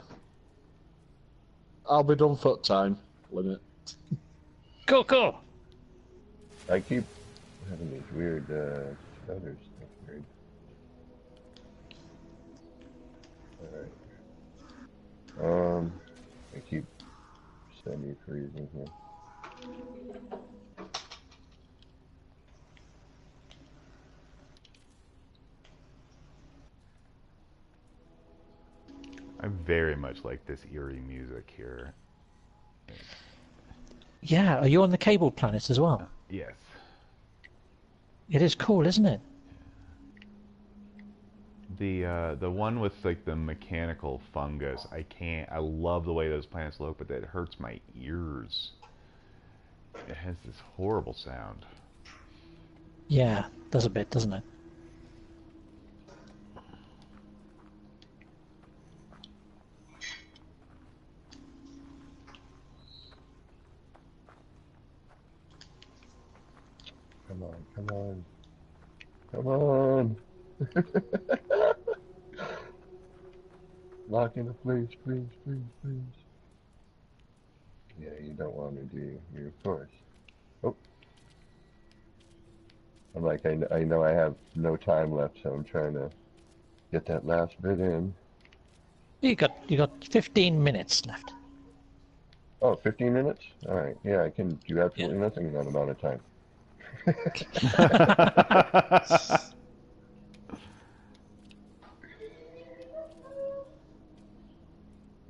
I'll be done for time limit. Cool. I keep having these weird stutters. That's weird. Alright. I keep semi-freezing here. I very much like this eerie music here. Yeah, are you on the cabled planet as well? Yes. It is cool, isn't it? The one with like the mechanical fungus, I love the way those planets look, but that hurts my ears. It has this horrible sound. Yeah, does a bit, doesn't it? Come on. Lock in the place, please. Yeah, you don't want to, do you? You, of course. Oh. I'm like, I know I have no time left, so I'm trying to get that last bit in. You got 15 minutes left. Oh, 15 minutes? All right. Yeah, I can do absolutely nothing in that amount of time.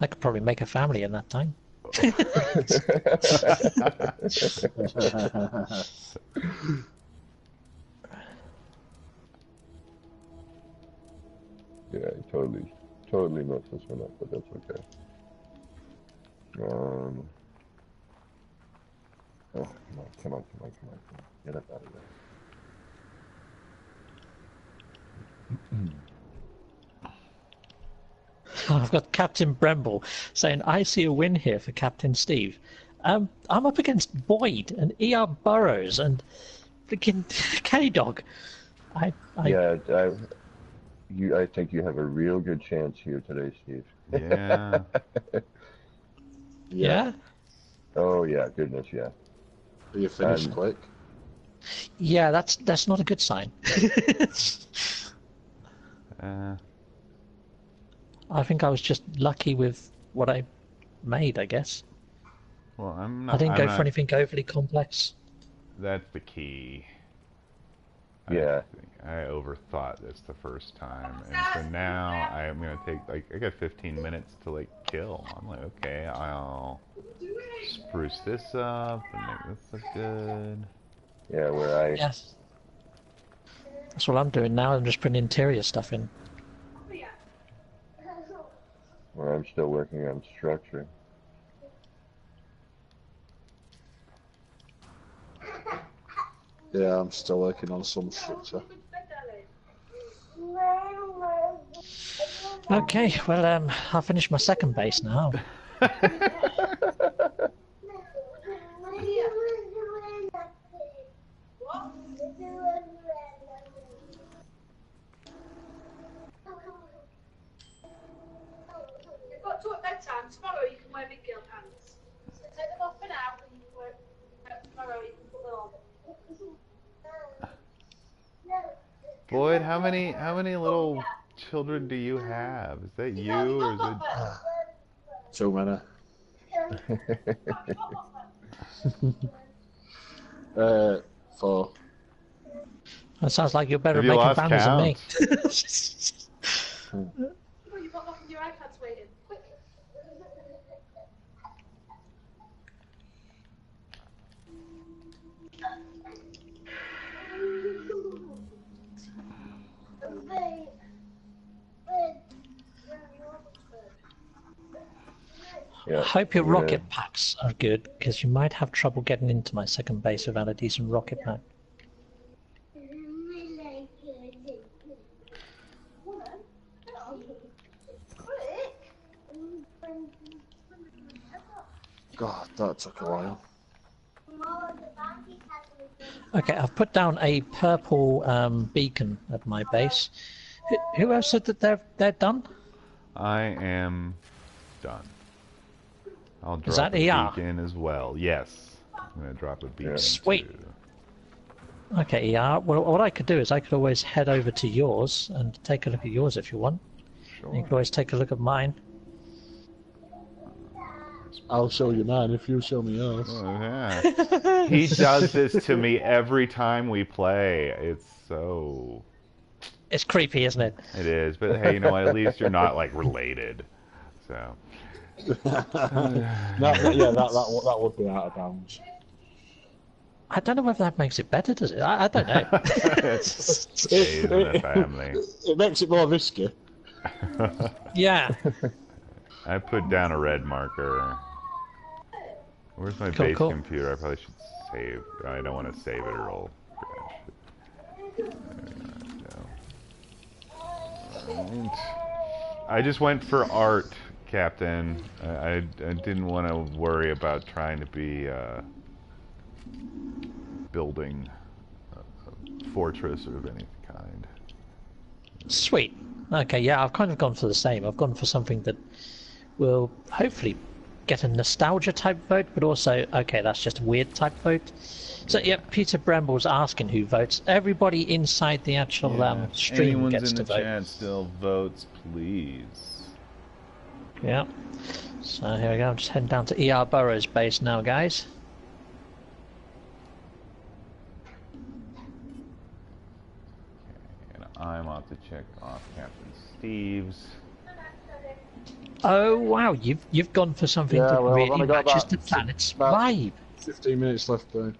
I could probably make a family in that time. Yeah, I totally messed this one up, but that's okay. Oh, come on. Get up out of there. I've got Captain Bremble saying, I see a win here for Captain Steve. I'm up against Boyd and ERBurroughs and freaking K-Dog. I think you have a real good chance here today, Steve. Yeah. Yeah? Oh, yeah, goodness, yeah. Are you finished quick? Yeah, that's not a good sign. I think I was just lucky with what I made, I guess. Well, I didn't go for anything overly complex. That's the key. Yeah. I overthought this the first time, and so now I'm gonna take I got 15 minutes to kill. I'm like, okay, I'll spruce this up and make this look good. Yeah, Yes. That's what I'm doing now. I'm just putting interior stuff in. Where I'm still working on structure. Yeah, I'm still working on some structure. Okay, well, I'll finish my second base now. You've got to at bedtime. Tomorrow you can wear big girl pants. So take them off for now, and you can wear tomorrow you can put them on. Boyd, how many little children do you have? Is that you or is it? Too many. 4. That sounds like you're better Have at you making lost families than me. You've got nothing, your iPad's waiting. Quick. Yeah. I hope your rocket packs are good, because you might have trouble getting into my second base without a decent rocket pack. God, that took a while. Okay, I've put down a purple beacon at my base. Who else said that they're done? I am done. I'll drop Is that a ER? beacon as well. Yes. I'm going to drop a beacon. Sweet. Too. Okay, ER. Well, what I could do is I could always head over to yours and take a look at yours if you want. Sure. You could always take a look at mine. I'll show you mine if you show me yours. Oh, yeah. He does this to me every time we play. It's so... It's creepy, isn't it? It is, but hey, you know what? At least you're not, like, related. So... that would be out of bounds. I don't know whether that makes it better, does it? I don't know. Stays in the family. It makes it more risky. Yeah. I put down a red marker. Where's my base computer? I probably should save. I don't want to save it or it'll crash. And I just went for art, Captain. I didn't want to worry about trying to be building a fortress or of any kind. Sweet. Okay, yeah, I've kind of gone for the same. I've gone for something that will hopefully get a nostalgia type vote, but also, okay, that's just a weird type vote. So, yeah, Peter Bramble's asking who votes. Everybody inside the actual stream gets to vote. Anyone's in the chat still votes, please. Yeah. So here we go. I'm just heading down to ERBurroughs base now, guys. Okay, and I'm off to check off Captain Steve's. Oh wow, you've gone for something that really matches the planet's vibe. 15 minutes left though.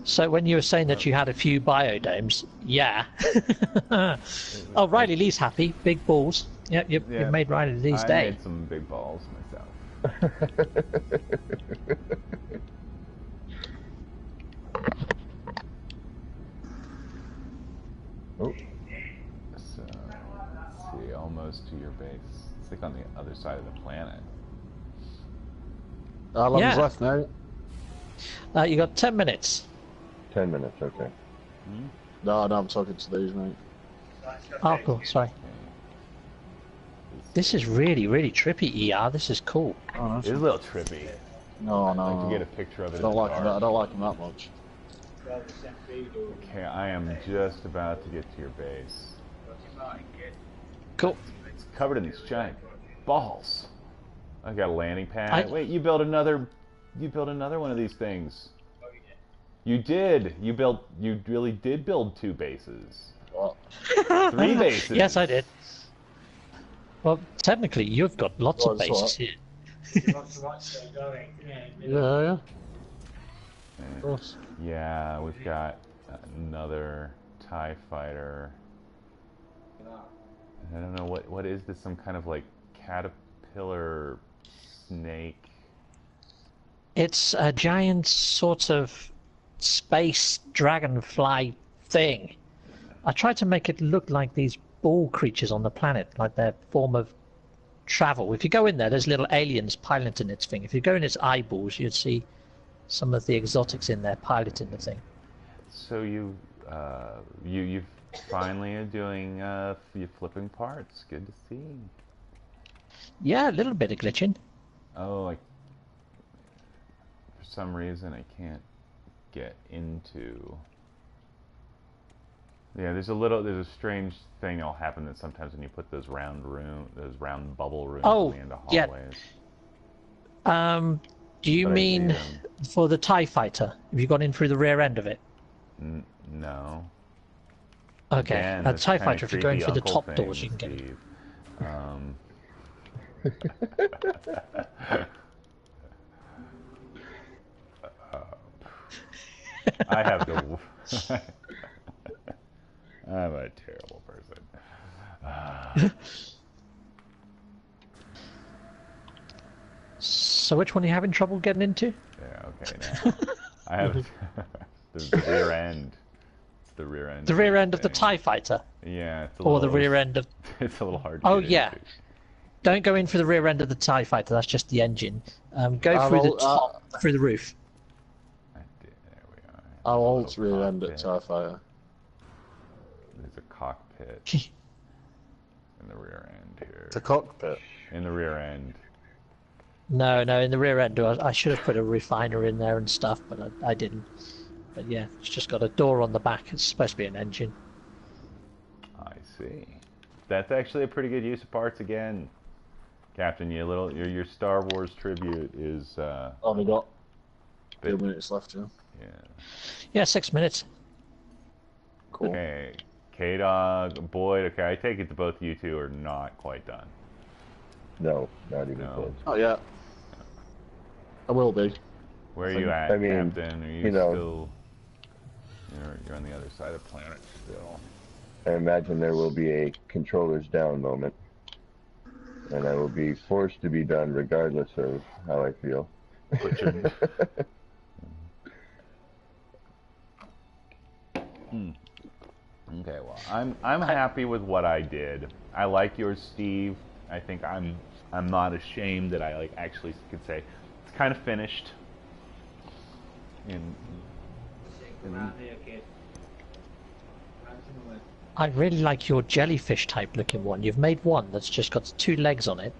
So when you were saying that you had a few biodomes, yeah. Oh, Riley Lee's happy. Big balls. Yep, you've made Riley Lee's day. I made some big balls myself. Oh. So, let's see, almost to your base. It's like on the other side of the planet. How long is left now? You got 10 minutes. 10 minutes, okay. Hmm? No, I'm talking to these, mate. Oh, cool, sorry. Okay. This is really, really trippy, ER. This is cool. Oh, It's a little trippy. No. I'd like to get a picture of it. I don't like him that much. Okay, I am just about to get to your base. Cool. It's covered in these giant balls. I got a landing pad. Wait, you built another one of these things. You did. You really did build 2 bases. What? 3 bases. Yes, I did. Well, technically, you've got lots of bases here. Yeah. Of course. Yeah, we've got another TIE fighter. I don't know, what is this? Some kind of like caterpillar snake? It's a giant sort of space dragonfly thing. I tried to make it look like these ball creatures on the planet, like their form of travel. If you go in there, there's little aliens piloting its thing. If you go in its eyeballs, you'd see some of the exotics in there piloting the thing. So you finally are doing you flipping parts. Good to see. Yeah, a little bit of glitching. Oh, like for some reason I can't get into. Yeah, there's a strange thing that'll happen that sometimes when you put those round bubble rooms in the end of hallways. Yeah. Do you mean for the TIE fighter? Have you gone in through the rear end of it? No. Okay. Again, A TIE fighter, if you're going through the top doors, you can get it. I have to. I'm a terrible person. So which one are you having trouble getting into? Yeah, okay, now. I have the rear end. It's the rear end. The rear end of the TIE fighter? Yeah. It's or the rear end of... It's a little hard to get yeah. into. Don't go in for the rear end of the TIE fighter, that's just the engine. Go through the top, through the roof. There we are. How old's rear end at TIE fighter? There's a cockpit. cockpit. In the rear end here. The cockpit. In the rear end. No, in the rear end. I should have put a refiner in there and stuff, but I didn't. But yeah, it's just got a door on the back. It's supposed to be an engine. I see. That's actually a pretty good use of parts again, Captain. Your Star Wars tribute is. Only got 2 minutes left, yeah. Yeah. Yeah, 6 minutes. Cool. Okay, K-Dog, Boyd. Okay, I take it that both of you two are not quite done. No, not even close. Oh yeah. I will be. Where are you at, I mean, Captain? Are you still? You're on the other side of the planet still. I imagine there will be a controllers down moment, and I will be forced to be done regardless of how I feel. Okay, well, I'm happy with what I did. I like yours, Steve. I think I'm not ashamed that I actually could say it's kind of finished. I really like your jellyfish type looking one. You've made one that's just got 2 legs on it,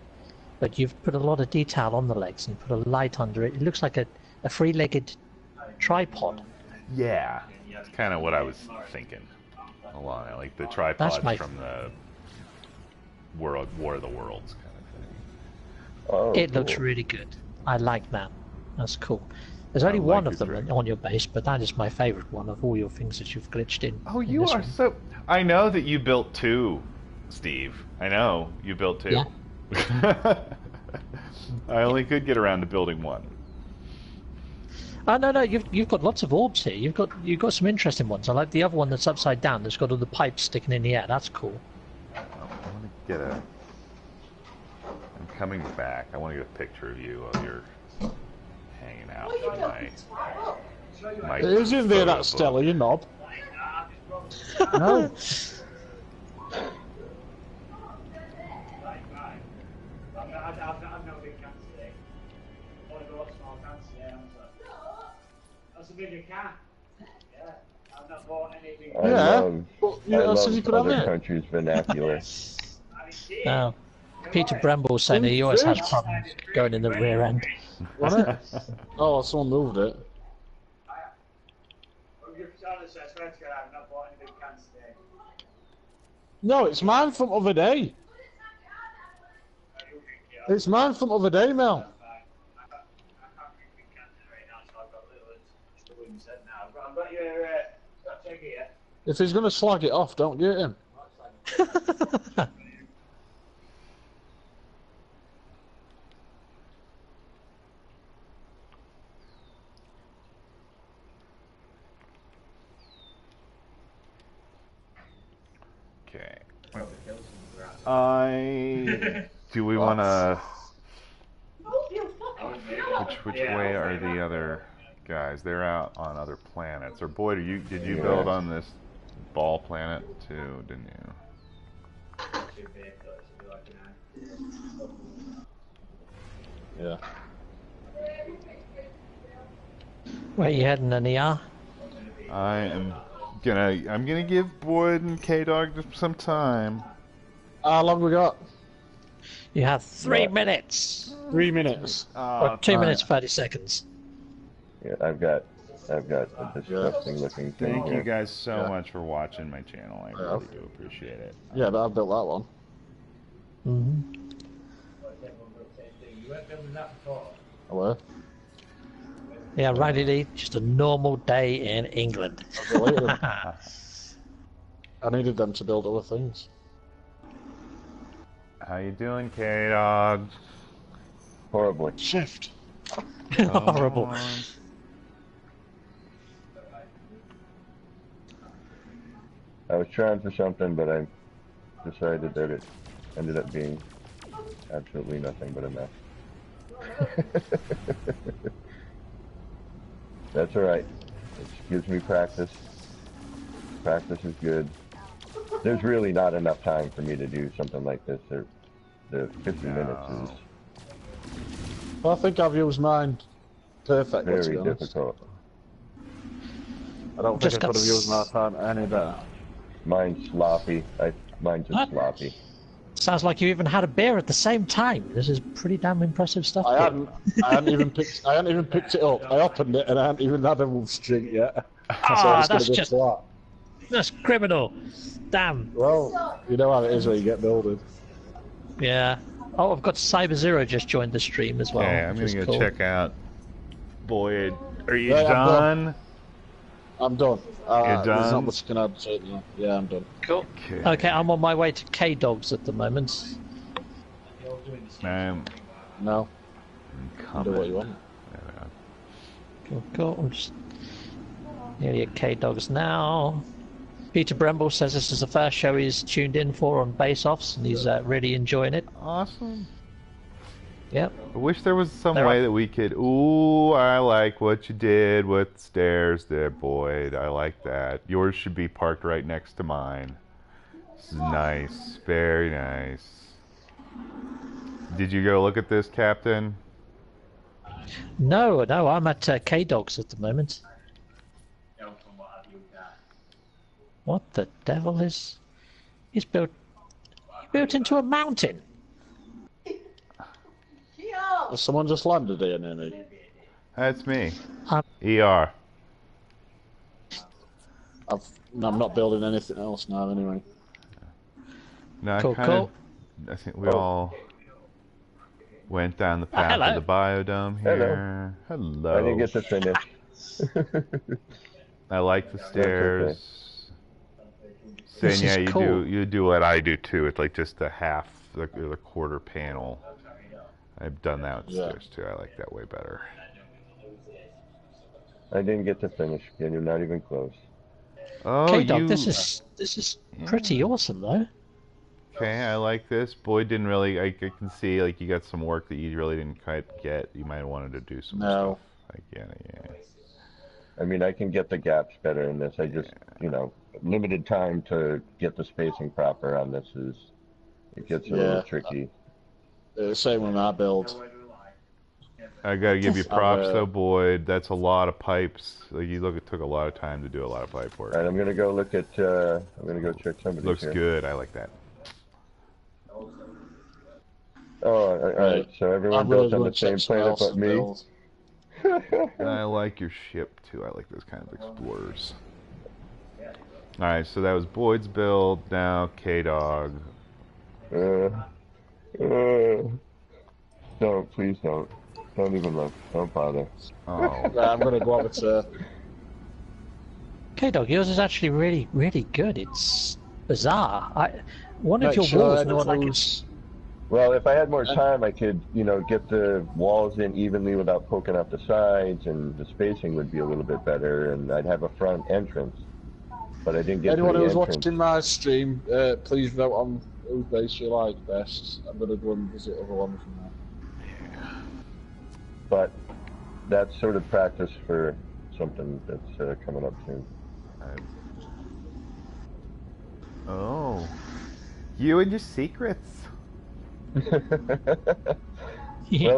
but you've put a lot of detail on the legs and put a light under it. It looks like a 3-legged tripod. Yeah, that's kind of what I was thinking. Along like the tripods from the War of the Worlds kind of thing. Oh, it looks really good. I like that. That's cool. There's only one of them on your base, but that is my favorite one of all your things that you've glitched in. Oh, you are so... I know that you built 2, Steve. I know you built 2. Yeah. I only could get around to building 1. Oh no, you've got lots of orbs here. You've got some interesting ones. I like the other one that's upside down. That's got all the pipes sticking in the air. That's cool. I want to get I'm coming back. I want to get a picture of you while you're hanging out in my It is in there, that Stella, you knob. No. Bigger car. Yeah, I've not bought anything. I love other countries' vernacular. Now, Peter Bremble's saying he always has problems going in the rear end. Was it? Oh, someone moved it. No, it's mine from other day. It's mine from other day, Mel. If he's going to slag it off, don't get him. Okay. Do we want to... Which way are the other guys? They're out on other planets. Or Boyd, did you build on this ball planet too, didn't you? Yeah. Where are you heading, Nia? I'm gonna give Boyd and K-Dog some time. How long we got? You have 3 minutes. 3 minutes. Or 2 minutes 30 seconds. Yeah, I've got a disgusting looking thing. Thank here. you guys so much for watching my channel. I really do appreciate it. Yeah, but I built that one. Mm-hmm. Hello? Yeah, Riley Lee, just a normal day in England. I needed them to build other things. How you doing, K-Dog? Horribly. Shift. Horrible. I was trying for something, but I decided that it ended up being absolutely nothing but a mess. That's alright. It gives me practice. Practice is good. There's really not enough time for me to do something like this. The 50 minutes is I think I've used mine perfectly. very difficult. I don't think I could have used my time any better. Mine's sloppy. Mine's just sloppy. Sounds like you even had a beer at the same time. This is pretty damn impressive stuff. I hadn't even picked it up. I opened it and I hadn't even had a wolf's drink yet. That's criminal. Damn. Well, you know how it is when you get builded. Yeah. Oh, I've got Cyber Zero just joined the stream as well. Okay, I'm gonna go check out Boyd. Are you Yeah, done? I'm done. You're done? There's not much can add to it now. Yeah, I'm done. Cool. Okay, I'm on my way to K-Dogs at the moment. No. Do what you want. Cool. I'm just nearly at K-Dogs now. Peter Bremble says this is the first show he's tuned in for on Base Offs, and he's really enjoying it. Awesome. Yep. I wish there was some way that we could. Ooh, I like what you did with the stairs there, Boyd. I like that. Yours should be parked right next to mine. This is nice. Very nice. Did you go look at this, Captain? No, I'm at K-Dogs at the moment. What the devil is... He's built into a mountain. Has someone just landed here near me? That's me. ER. I'm not building anything else now anyway. No, Cool. I think we all went down the path of the biodome here. Hello. I didn't get to finish. I like the stairs. Saying, yeah, you do what I do too. It's like just the half, the quarter panel. I've done that with stairs too. I like that way better. I didn't get to finish, and you're not even close. Oh, K-Dog, this is pretty awesome though. Okay, I like this. Boyd didn't really. I can see like you got some work that you really didn't quite get. You might have wanted to do some stuff. Yeah. I mean, I can get the gaps better in this. I just, limited time to get the spacing proper on this it gets a little tricky. Same with my build. I gotta give you props though, Boyd. That's a lot of pipes. Like it took a lot of time to do a lot of pipe work. All right, I'm gonna go look at. I'm gonna go check somebody. Looks good. I like that. Oh, all right. So everyone built on the same planet but me. I like your ship too. I like those kind of explorers. All right, so that was Boyd's build. Now K-Dog. Don't, please don't. Don't even look. Don't bother. Oh. I'm gonna go over to. K-Dog, yours is actually really, really good. It's bizarre. One of your walls look like it's... Well, if I had more time, I could, get the walls in evenly without poking out the sides, and the spacing would be a little bit better, and I'd have a front entrance. But I didn't get Anyone to the who's entrance. watching my stream, please vote on whose base you like best. I'm gonna go and visit other ones from there. Yeah. But that's sort of practice for something that's coming up soon. Oh. You and your secrets. Well,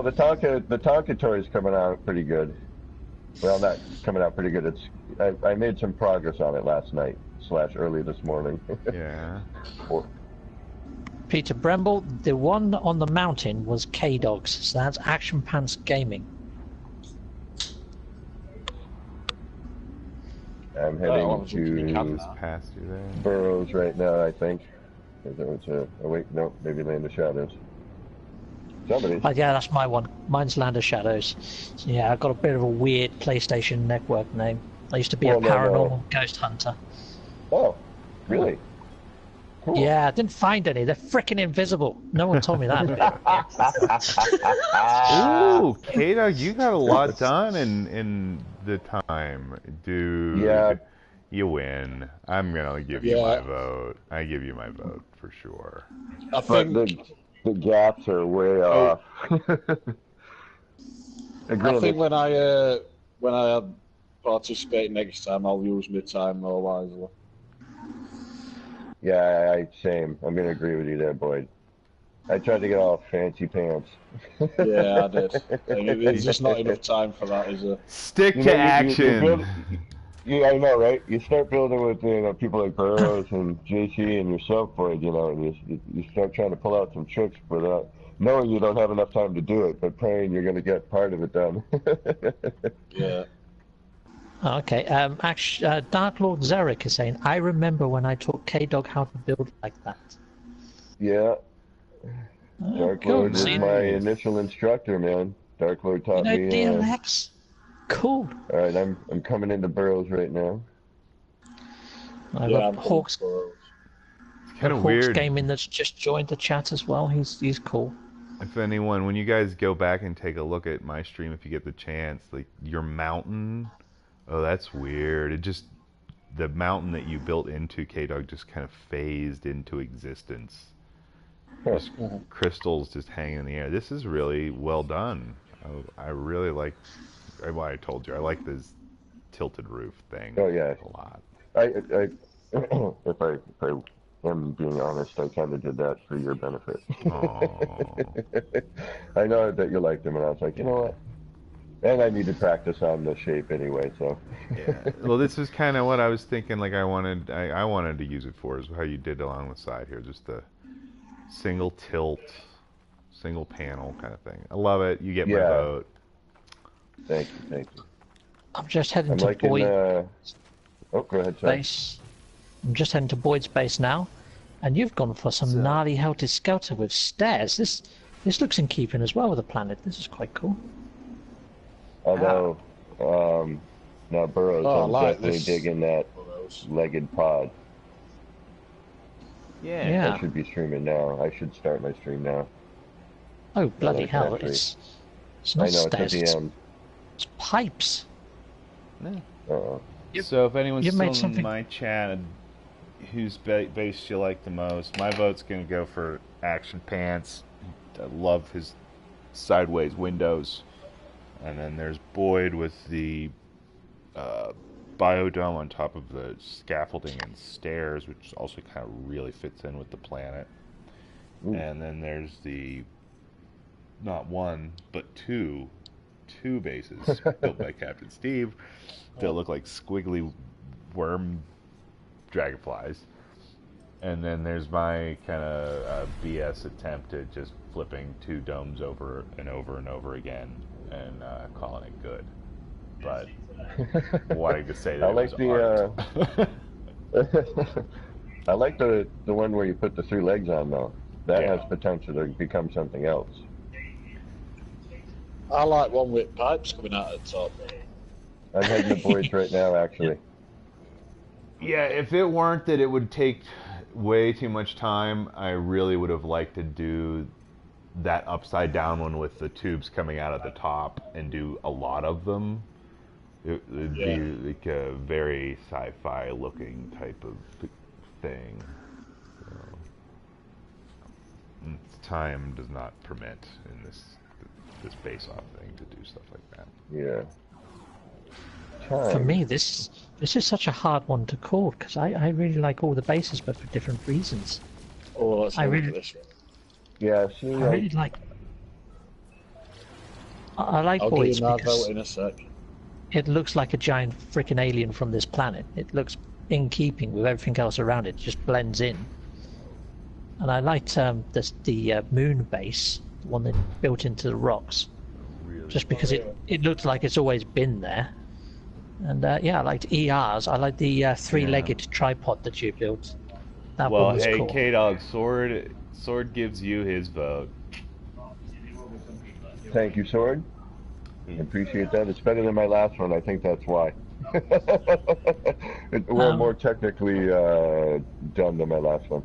the Tonka toy is coming out pretty good. Well, not coming out pretty good. I made some progress on it last night / early this morning. Yeah. Peter Bremble, the one on the mountain was K-Dogs, so that's Action Pants Gaming. I'm heading to past you there. Burroughs right now, I think. Wait, no, maybe Land of Shadows. Somebody. Yeah, that's my one. Mine's Land of Shadows. So, yeah, I've got a bit of a weird PlayStation Network name. I used to be a paranormal ghost hunter. Oh, really? Cool. Yeah, I didn't find any. They're freaking invisible. No one told me that. Ooh, K-Dog, you got a lot done in the time, dude. Yeah. You win. I'm gonna give you my vote. I give you my vote for sure. I think the gaps are way off. I think when I participate next time, I'll use my time more wisely. Yeah, same. I'm gonna agree with you there, Boyd. I tried to get all fancy pants. Yeah, I did. There's just not enough time for that, is there? Stick to action. Yeah, I know, right? You start building with people like Burroughs and JC and yourself, boy, and you start trying to pull out some tricks without knowing you don't have enough time to do it, but praying you're going to get part of it done. Yeah. Okay, actually, Dark Lord Zarek is saying, I remember when I taught K-Dog how to build like that. Yeah, Oh, Dark cool. Lord was See, my initial instructor, man. Dark Lord you taught know me. DLX? Cool. All right, I'm coming into Burroughs right now. I've Yeah, got I'm Hawks. It's kind of Hawks weird. Gaming that's just joined the chat as well. He's cool. If anyone, when you guys go back and take a look at my stream, if you get the chance, like your mountain, oh, that's weird. It just, the mountain that you built into K-Dog just kind of phased into existence. Just crystals just hanging in the air. This is really well done. I really like, well, I told you, I like this tilted roof thing Oh yeah, a lot. If I am being honest, I kind of did that for your benefit. Oh. I know that you liked them, and I was like, you know what? And I need to practice on the shape anyway, so. Yeah. Well, this is kind of what I was thinking. Like I wanted to use it for is how you did along the side here, just the single tilt, single panel kind of thing. I love it. You get my vote. Thank you. I'm just heading to liking, Boyd's oh, go ahead, sorry. base. I'm just heading to Boyd's base now, and you've gone for some gnarly helter skelter with stairs. This looks in keeping as well with the planet. This is quite cool. Although, now Burroughs, I'm like definitely this. digging that legged pod. Yeah. I should be streaming now. I should start my stream now. Oh, bloody hell. It's not I know, stairs, it's at the end. it's pipes. Uh-oh. So if anyone's You've made still in something- my chat whose base you like the most, my vote's going to go for Action Pants. I love his sideways windows. And then there's Boyd with the biodome on top of the scaffolding and stairs, which also kind of really fits in with the planet. Ooh. And then there's the not one but two bases built by Captain Steve that look like squiggly worm dragonflies. And then there's my kind of BS attempt at just flipping two domes over and over and over again and calling it good. But wanting to say that I like it was art. I like the one where you put the 3 legs on though. That has potential to become something else. I like one with pipes coming out at the top. I'm heading to Boyd's right now, actually. Yeah, if it weren't that it would take way too much time, I really would have liked to do that upside down one with the tubes coming out at the top and do a lot of them. It would be like a very sci-fi looking type of thing. So, time does not permit in this base-off thing to do stuff like that. Yeah. For me, this is such a hard one to call because I really like all the bases, but for different reasons. Oh, let's I look really- at this one. Yeah, see, I really like. I like I'll give Boyd's you my because vote in a sec. it looks like a giant freaking alien from this planet. It looks in keeping with everything else around it. It just blends in. And I liked the moon base, the one that built into the rocks, just because it looked like it's always been there. And yeah, I liked ERs. I like the 3-legged tripod that you built. That one was cool. K-Dog, Sword gives you his vote. thank you, Sword. I appreciate that. It's better than my last one. I think that's why. We're more technically done than my last one.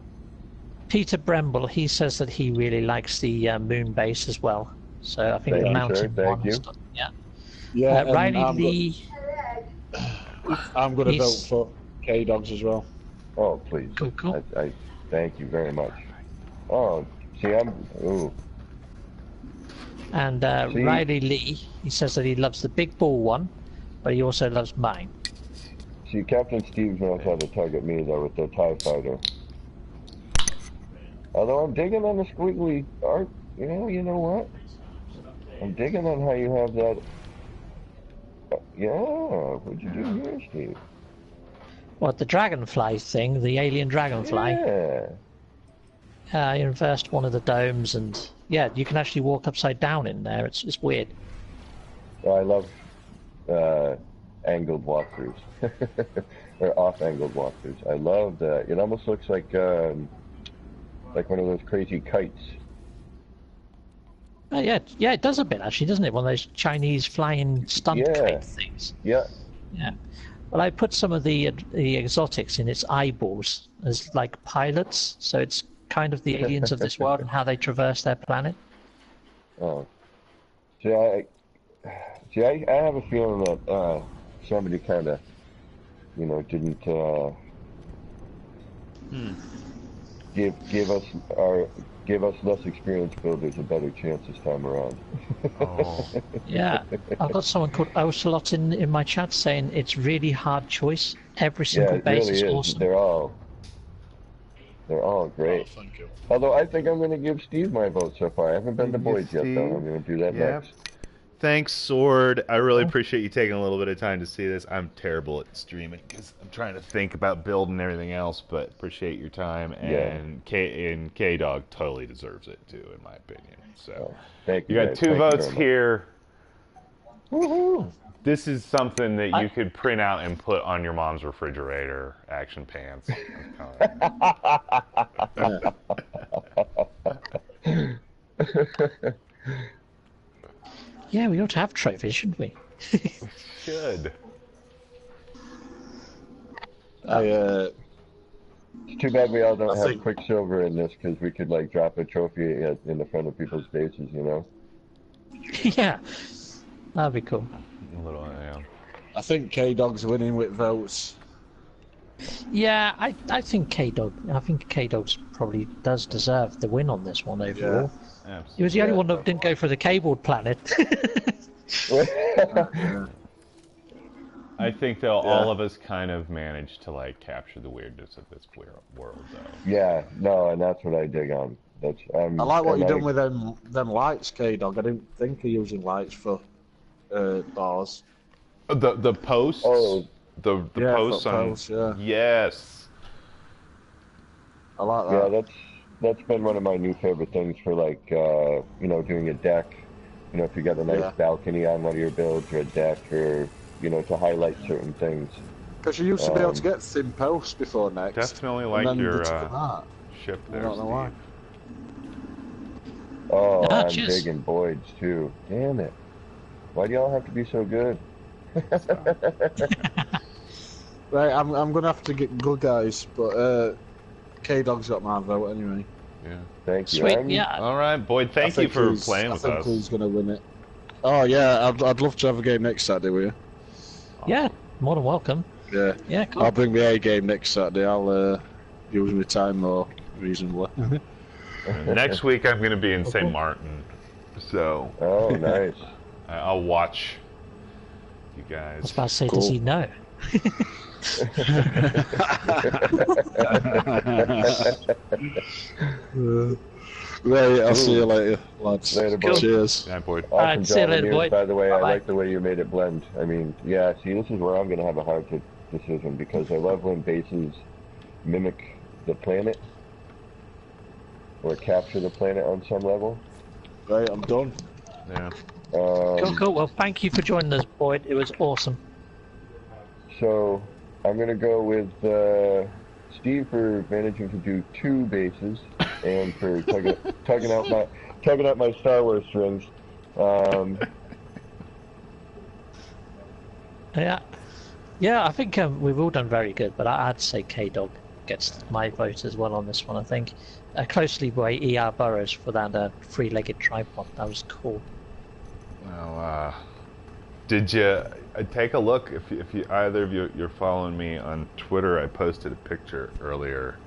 Peter Bremble, he says that he really likes the moon base as well. So I think Thank the you, mountain sir. Thank one. you. Stuff, yeah. Yeah, and Riley Lee. I'm going to vote He's- for K-Dogs as well. Oh, please. Cool. I thank you very much. Oh, see, ooh. And See? Riley Lee, he says that he loves the big ball one, but he also loves mine. See, Captain Steve knows how to target me, though, with the TIE fighter. Although I'm digging on the squiggly art, you know what? I'm digging on how you have that Yeah, what'd you do here, Steve? What, the dragonfly thing, the alien dragonfly? Yeah. You inversed one of the domes, and yeah, you can actually walk upside down in there. It's weird. Oh, I love angled walkthroughs or off-angled walkthroughs. I love that. It almost looks like one of those crazy kites. Yeah, yeah, it does a bit actually, doesn't it? One of those Chinese flying stunt kite things. Yeah. Yeah. Well, I put some of the exotics in its eyeballs as like pilots, so it's kind of the aliens of this world and how they traverse their planet. Oh. See, I have a feeling that somebody kind of, didn't give us less experienced builders a better chance this time around. Oh. Yeah, I've got someone called Ocelot in my chat saying it's really hard choice. Every single base really is awesome. They're all great. Oh, thank you. Although I think I'm going to give Steve my vote so far. I haven't been to Boyd's yet, though. I'm going to do that next. Thanks, Sword. I really appreciate you taking a little bit of time to see this. I'm terrible at streaming because I'm trying to think about building and everything else, but appreciate your time. And K-Dog totally deserves it, too, in my opinion. So thank you. You got two votes here. Woohoo! This is something that you could print out and put on your mom's refrigerator. Action pants. Yeah, we ought to have trophies, shouldn't we? Should. It's too bad we all don't have Quicksilver in this, because we could drop a trophy in the front of people's faces, Yeah, that'd be cool. A little, yeah. I think K-Dog's winning with votes. Yeah, I think K-Dog's probably does deserve the win on this one overall. Yeah. He was the only one that didn't go for the cabled planet. I think all of us kind of managed to capture the weirdness of this world, though. Yeah, no, and that's what I dig on. I like what you've done with them lights, K-Dog. I didn't think of using lights for bars. The posts. Oh, the posts on. Posts, yeah. Yes. I like that. Yeah, that's been one of my new favorite things for doing a deck. If you got a nice balcony on one of your builds or a deck, or to highlight certain things. Because you used to be able to get thin posts before next. Definitely like your ship there. I don't know why. Oh, I'm digging Boyd's too. Damn it! Why do y'all have to be so good? Right, I'm gonna have to get good guys, but K-Dog's got my vote anyway. Yeah. Thank you. Sweet, yeah. All right, Boyd. Thank you for playing with us. I think he's gonna win it. Oh yeah, I'd love to have a game next Saturday with you. Yeah, more than welcome. Yeah. Yeah, cool. I'll bring the A game next Saturday. I'll use my time more reasonably. Next week I'm going to be in St. Martin, so. Oh, nice. I'll watch you guys. I was about to say, does he know? Right, I'll see you later, lads. Later, Boyd. Cheers. Yeah, Boyd. Awesome Alright, see you later, Boyd. By the way, Bye-bye. I like the way you made it blend. I mean, yeah, see, this is where I'm going to have a hard decision, because I love when bases mimic the planet, or capture the planet on some level. Right, I'm done. Yeah. Cool. Well, thank you for joining us, Boyd. It was awesome. So, I'm going to go with Steve for managing to do 2 bases, and for tugging out my Star Wars strings. Yeah, I think we've all done very good, but I'd say K-Dog gets my vote as well on this one. I think closely by ERBurroughs for that 3-legged tripod. That was cool. Well, did you take a look? If you either of you're following me on Twitter, I posted a picture earlier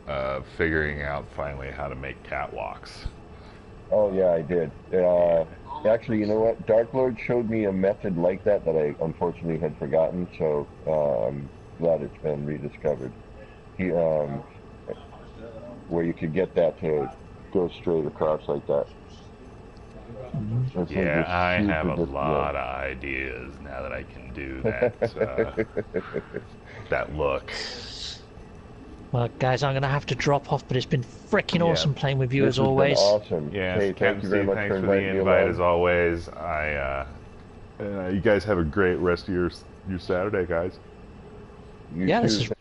of figuring out finally how to make catwalks. Oh yeah, I did. Actually, you know what? Dark Lord showed me a method like that I unfortunately had forgotten. So I'm glad it's been rediscovered. Where you could get that to go straight across like that. Yeah, I have a lot of ideas now that I can do that that look. Well, guys, I'm going to have to drop off, but it's been freaking awesome playing with you This as always. Has been awesome. Yes, hey, thank you very much thanks for for the inviting me invite along. as always. You guys have a great rest of your Saturday, guys. You Yeah, too. this is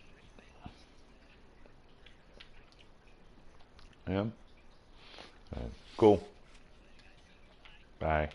Yeah. Cool. Bye.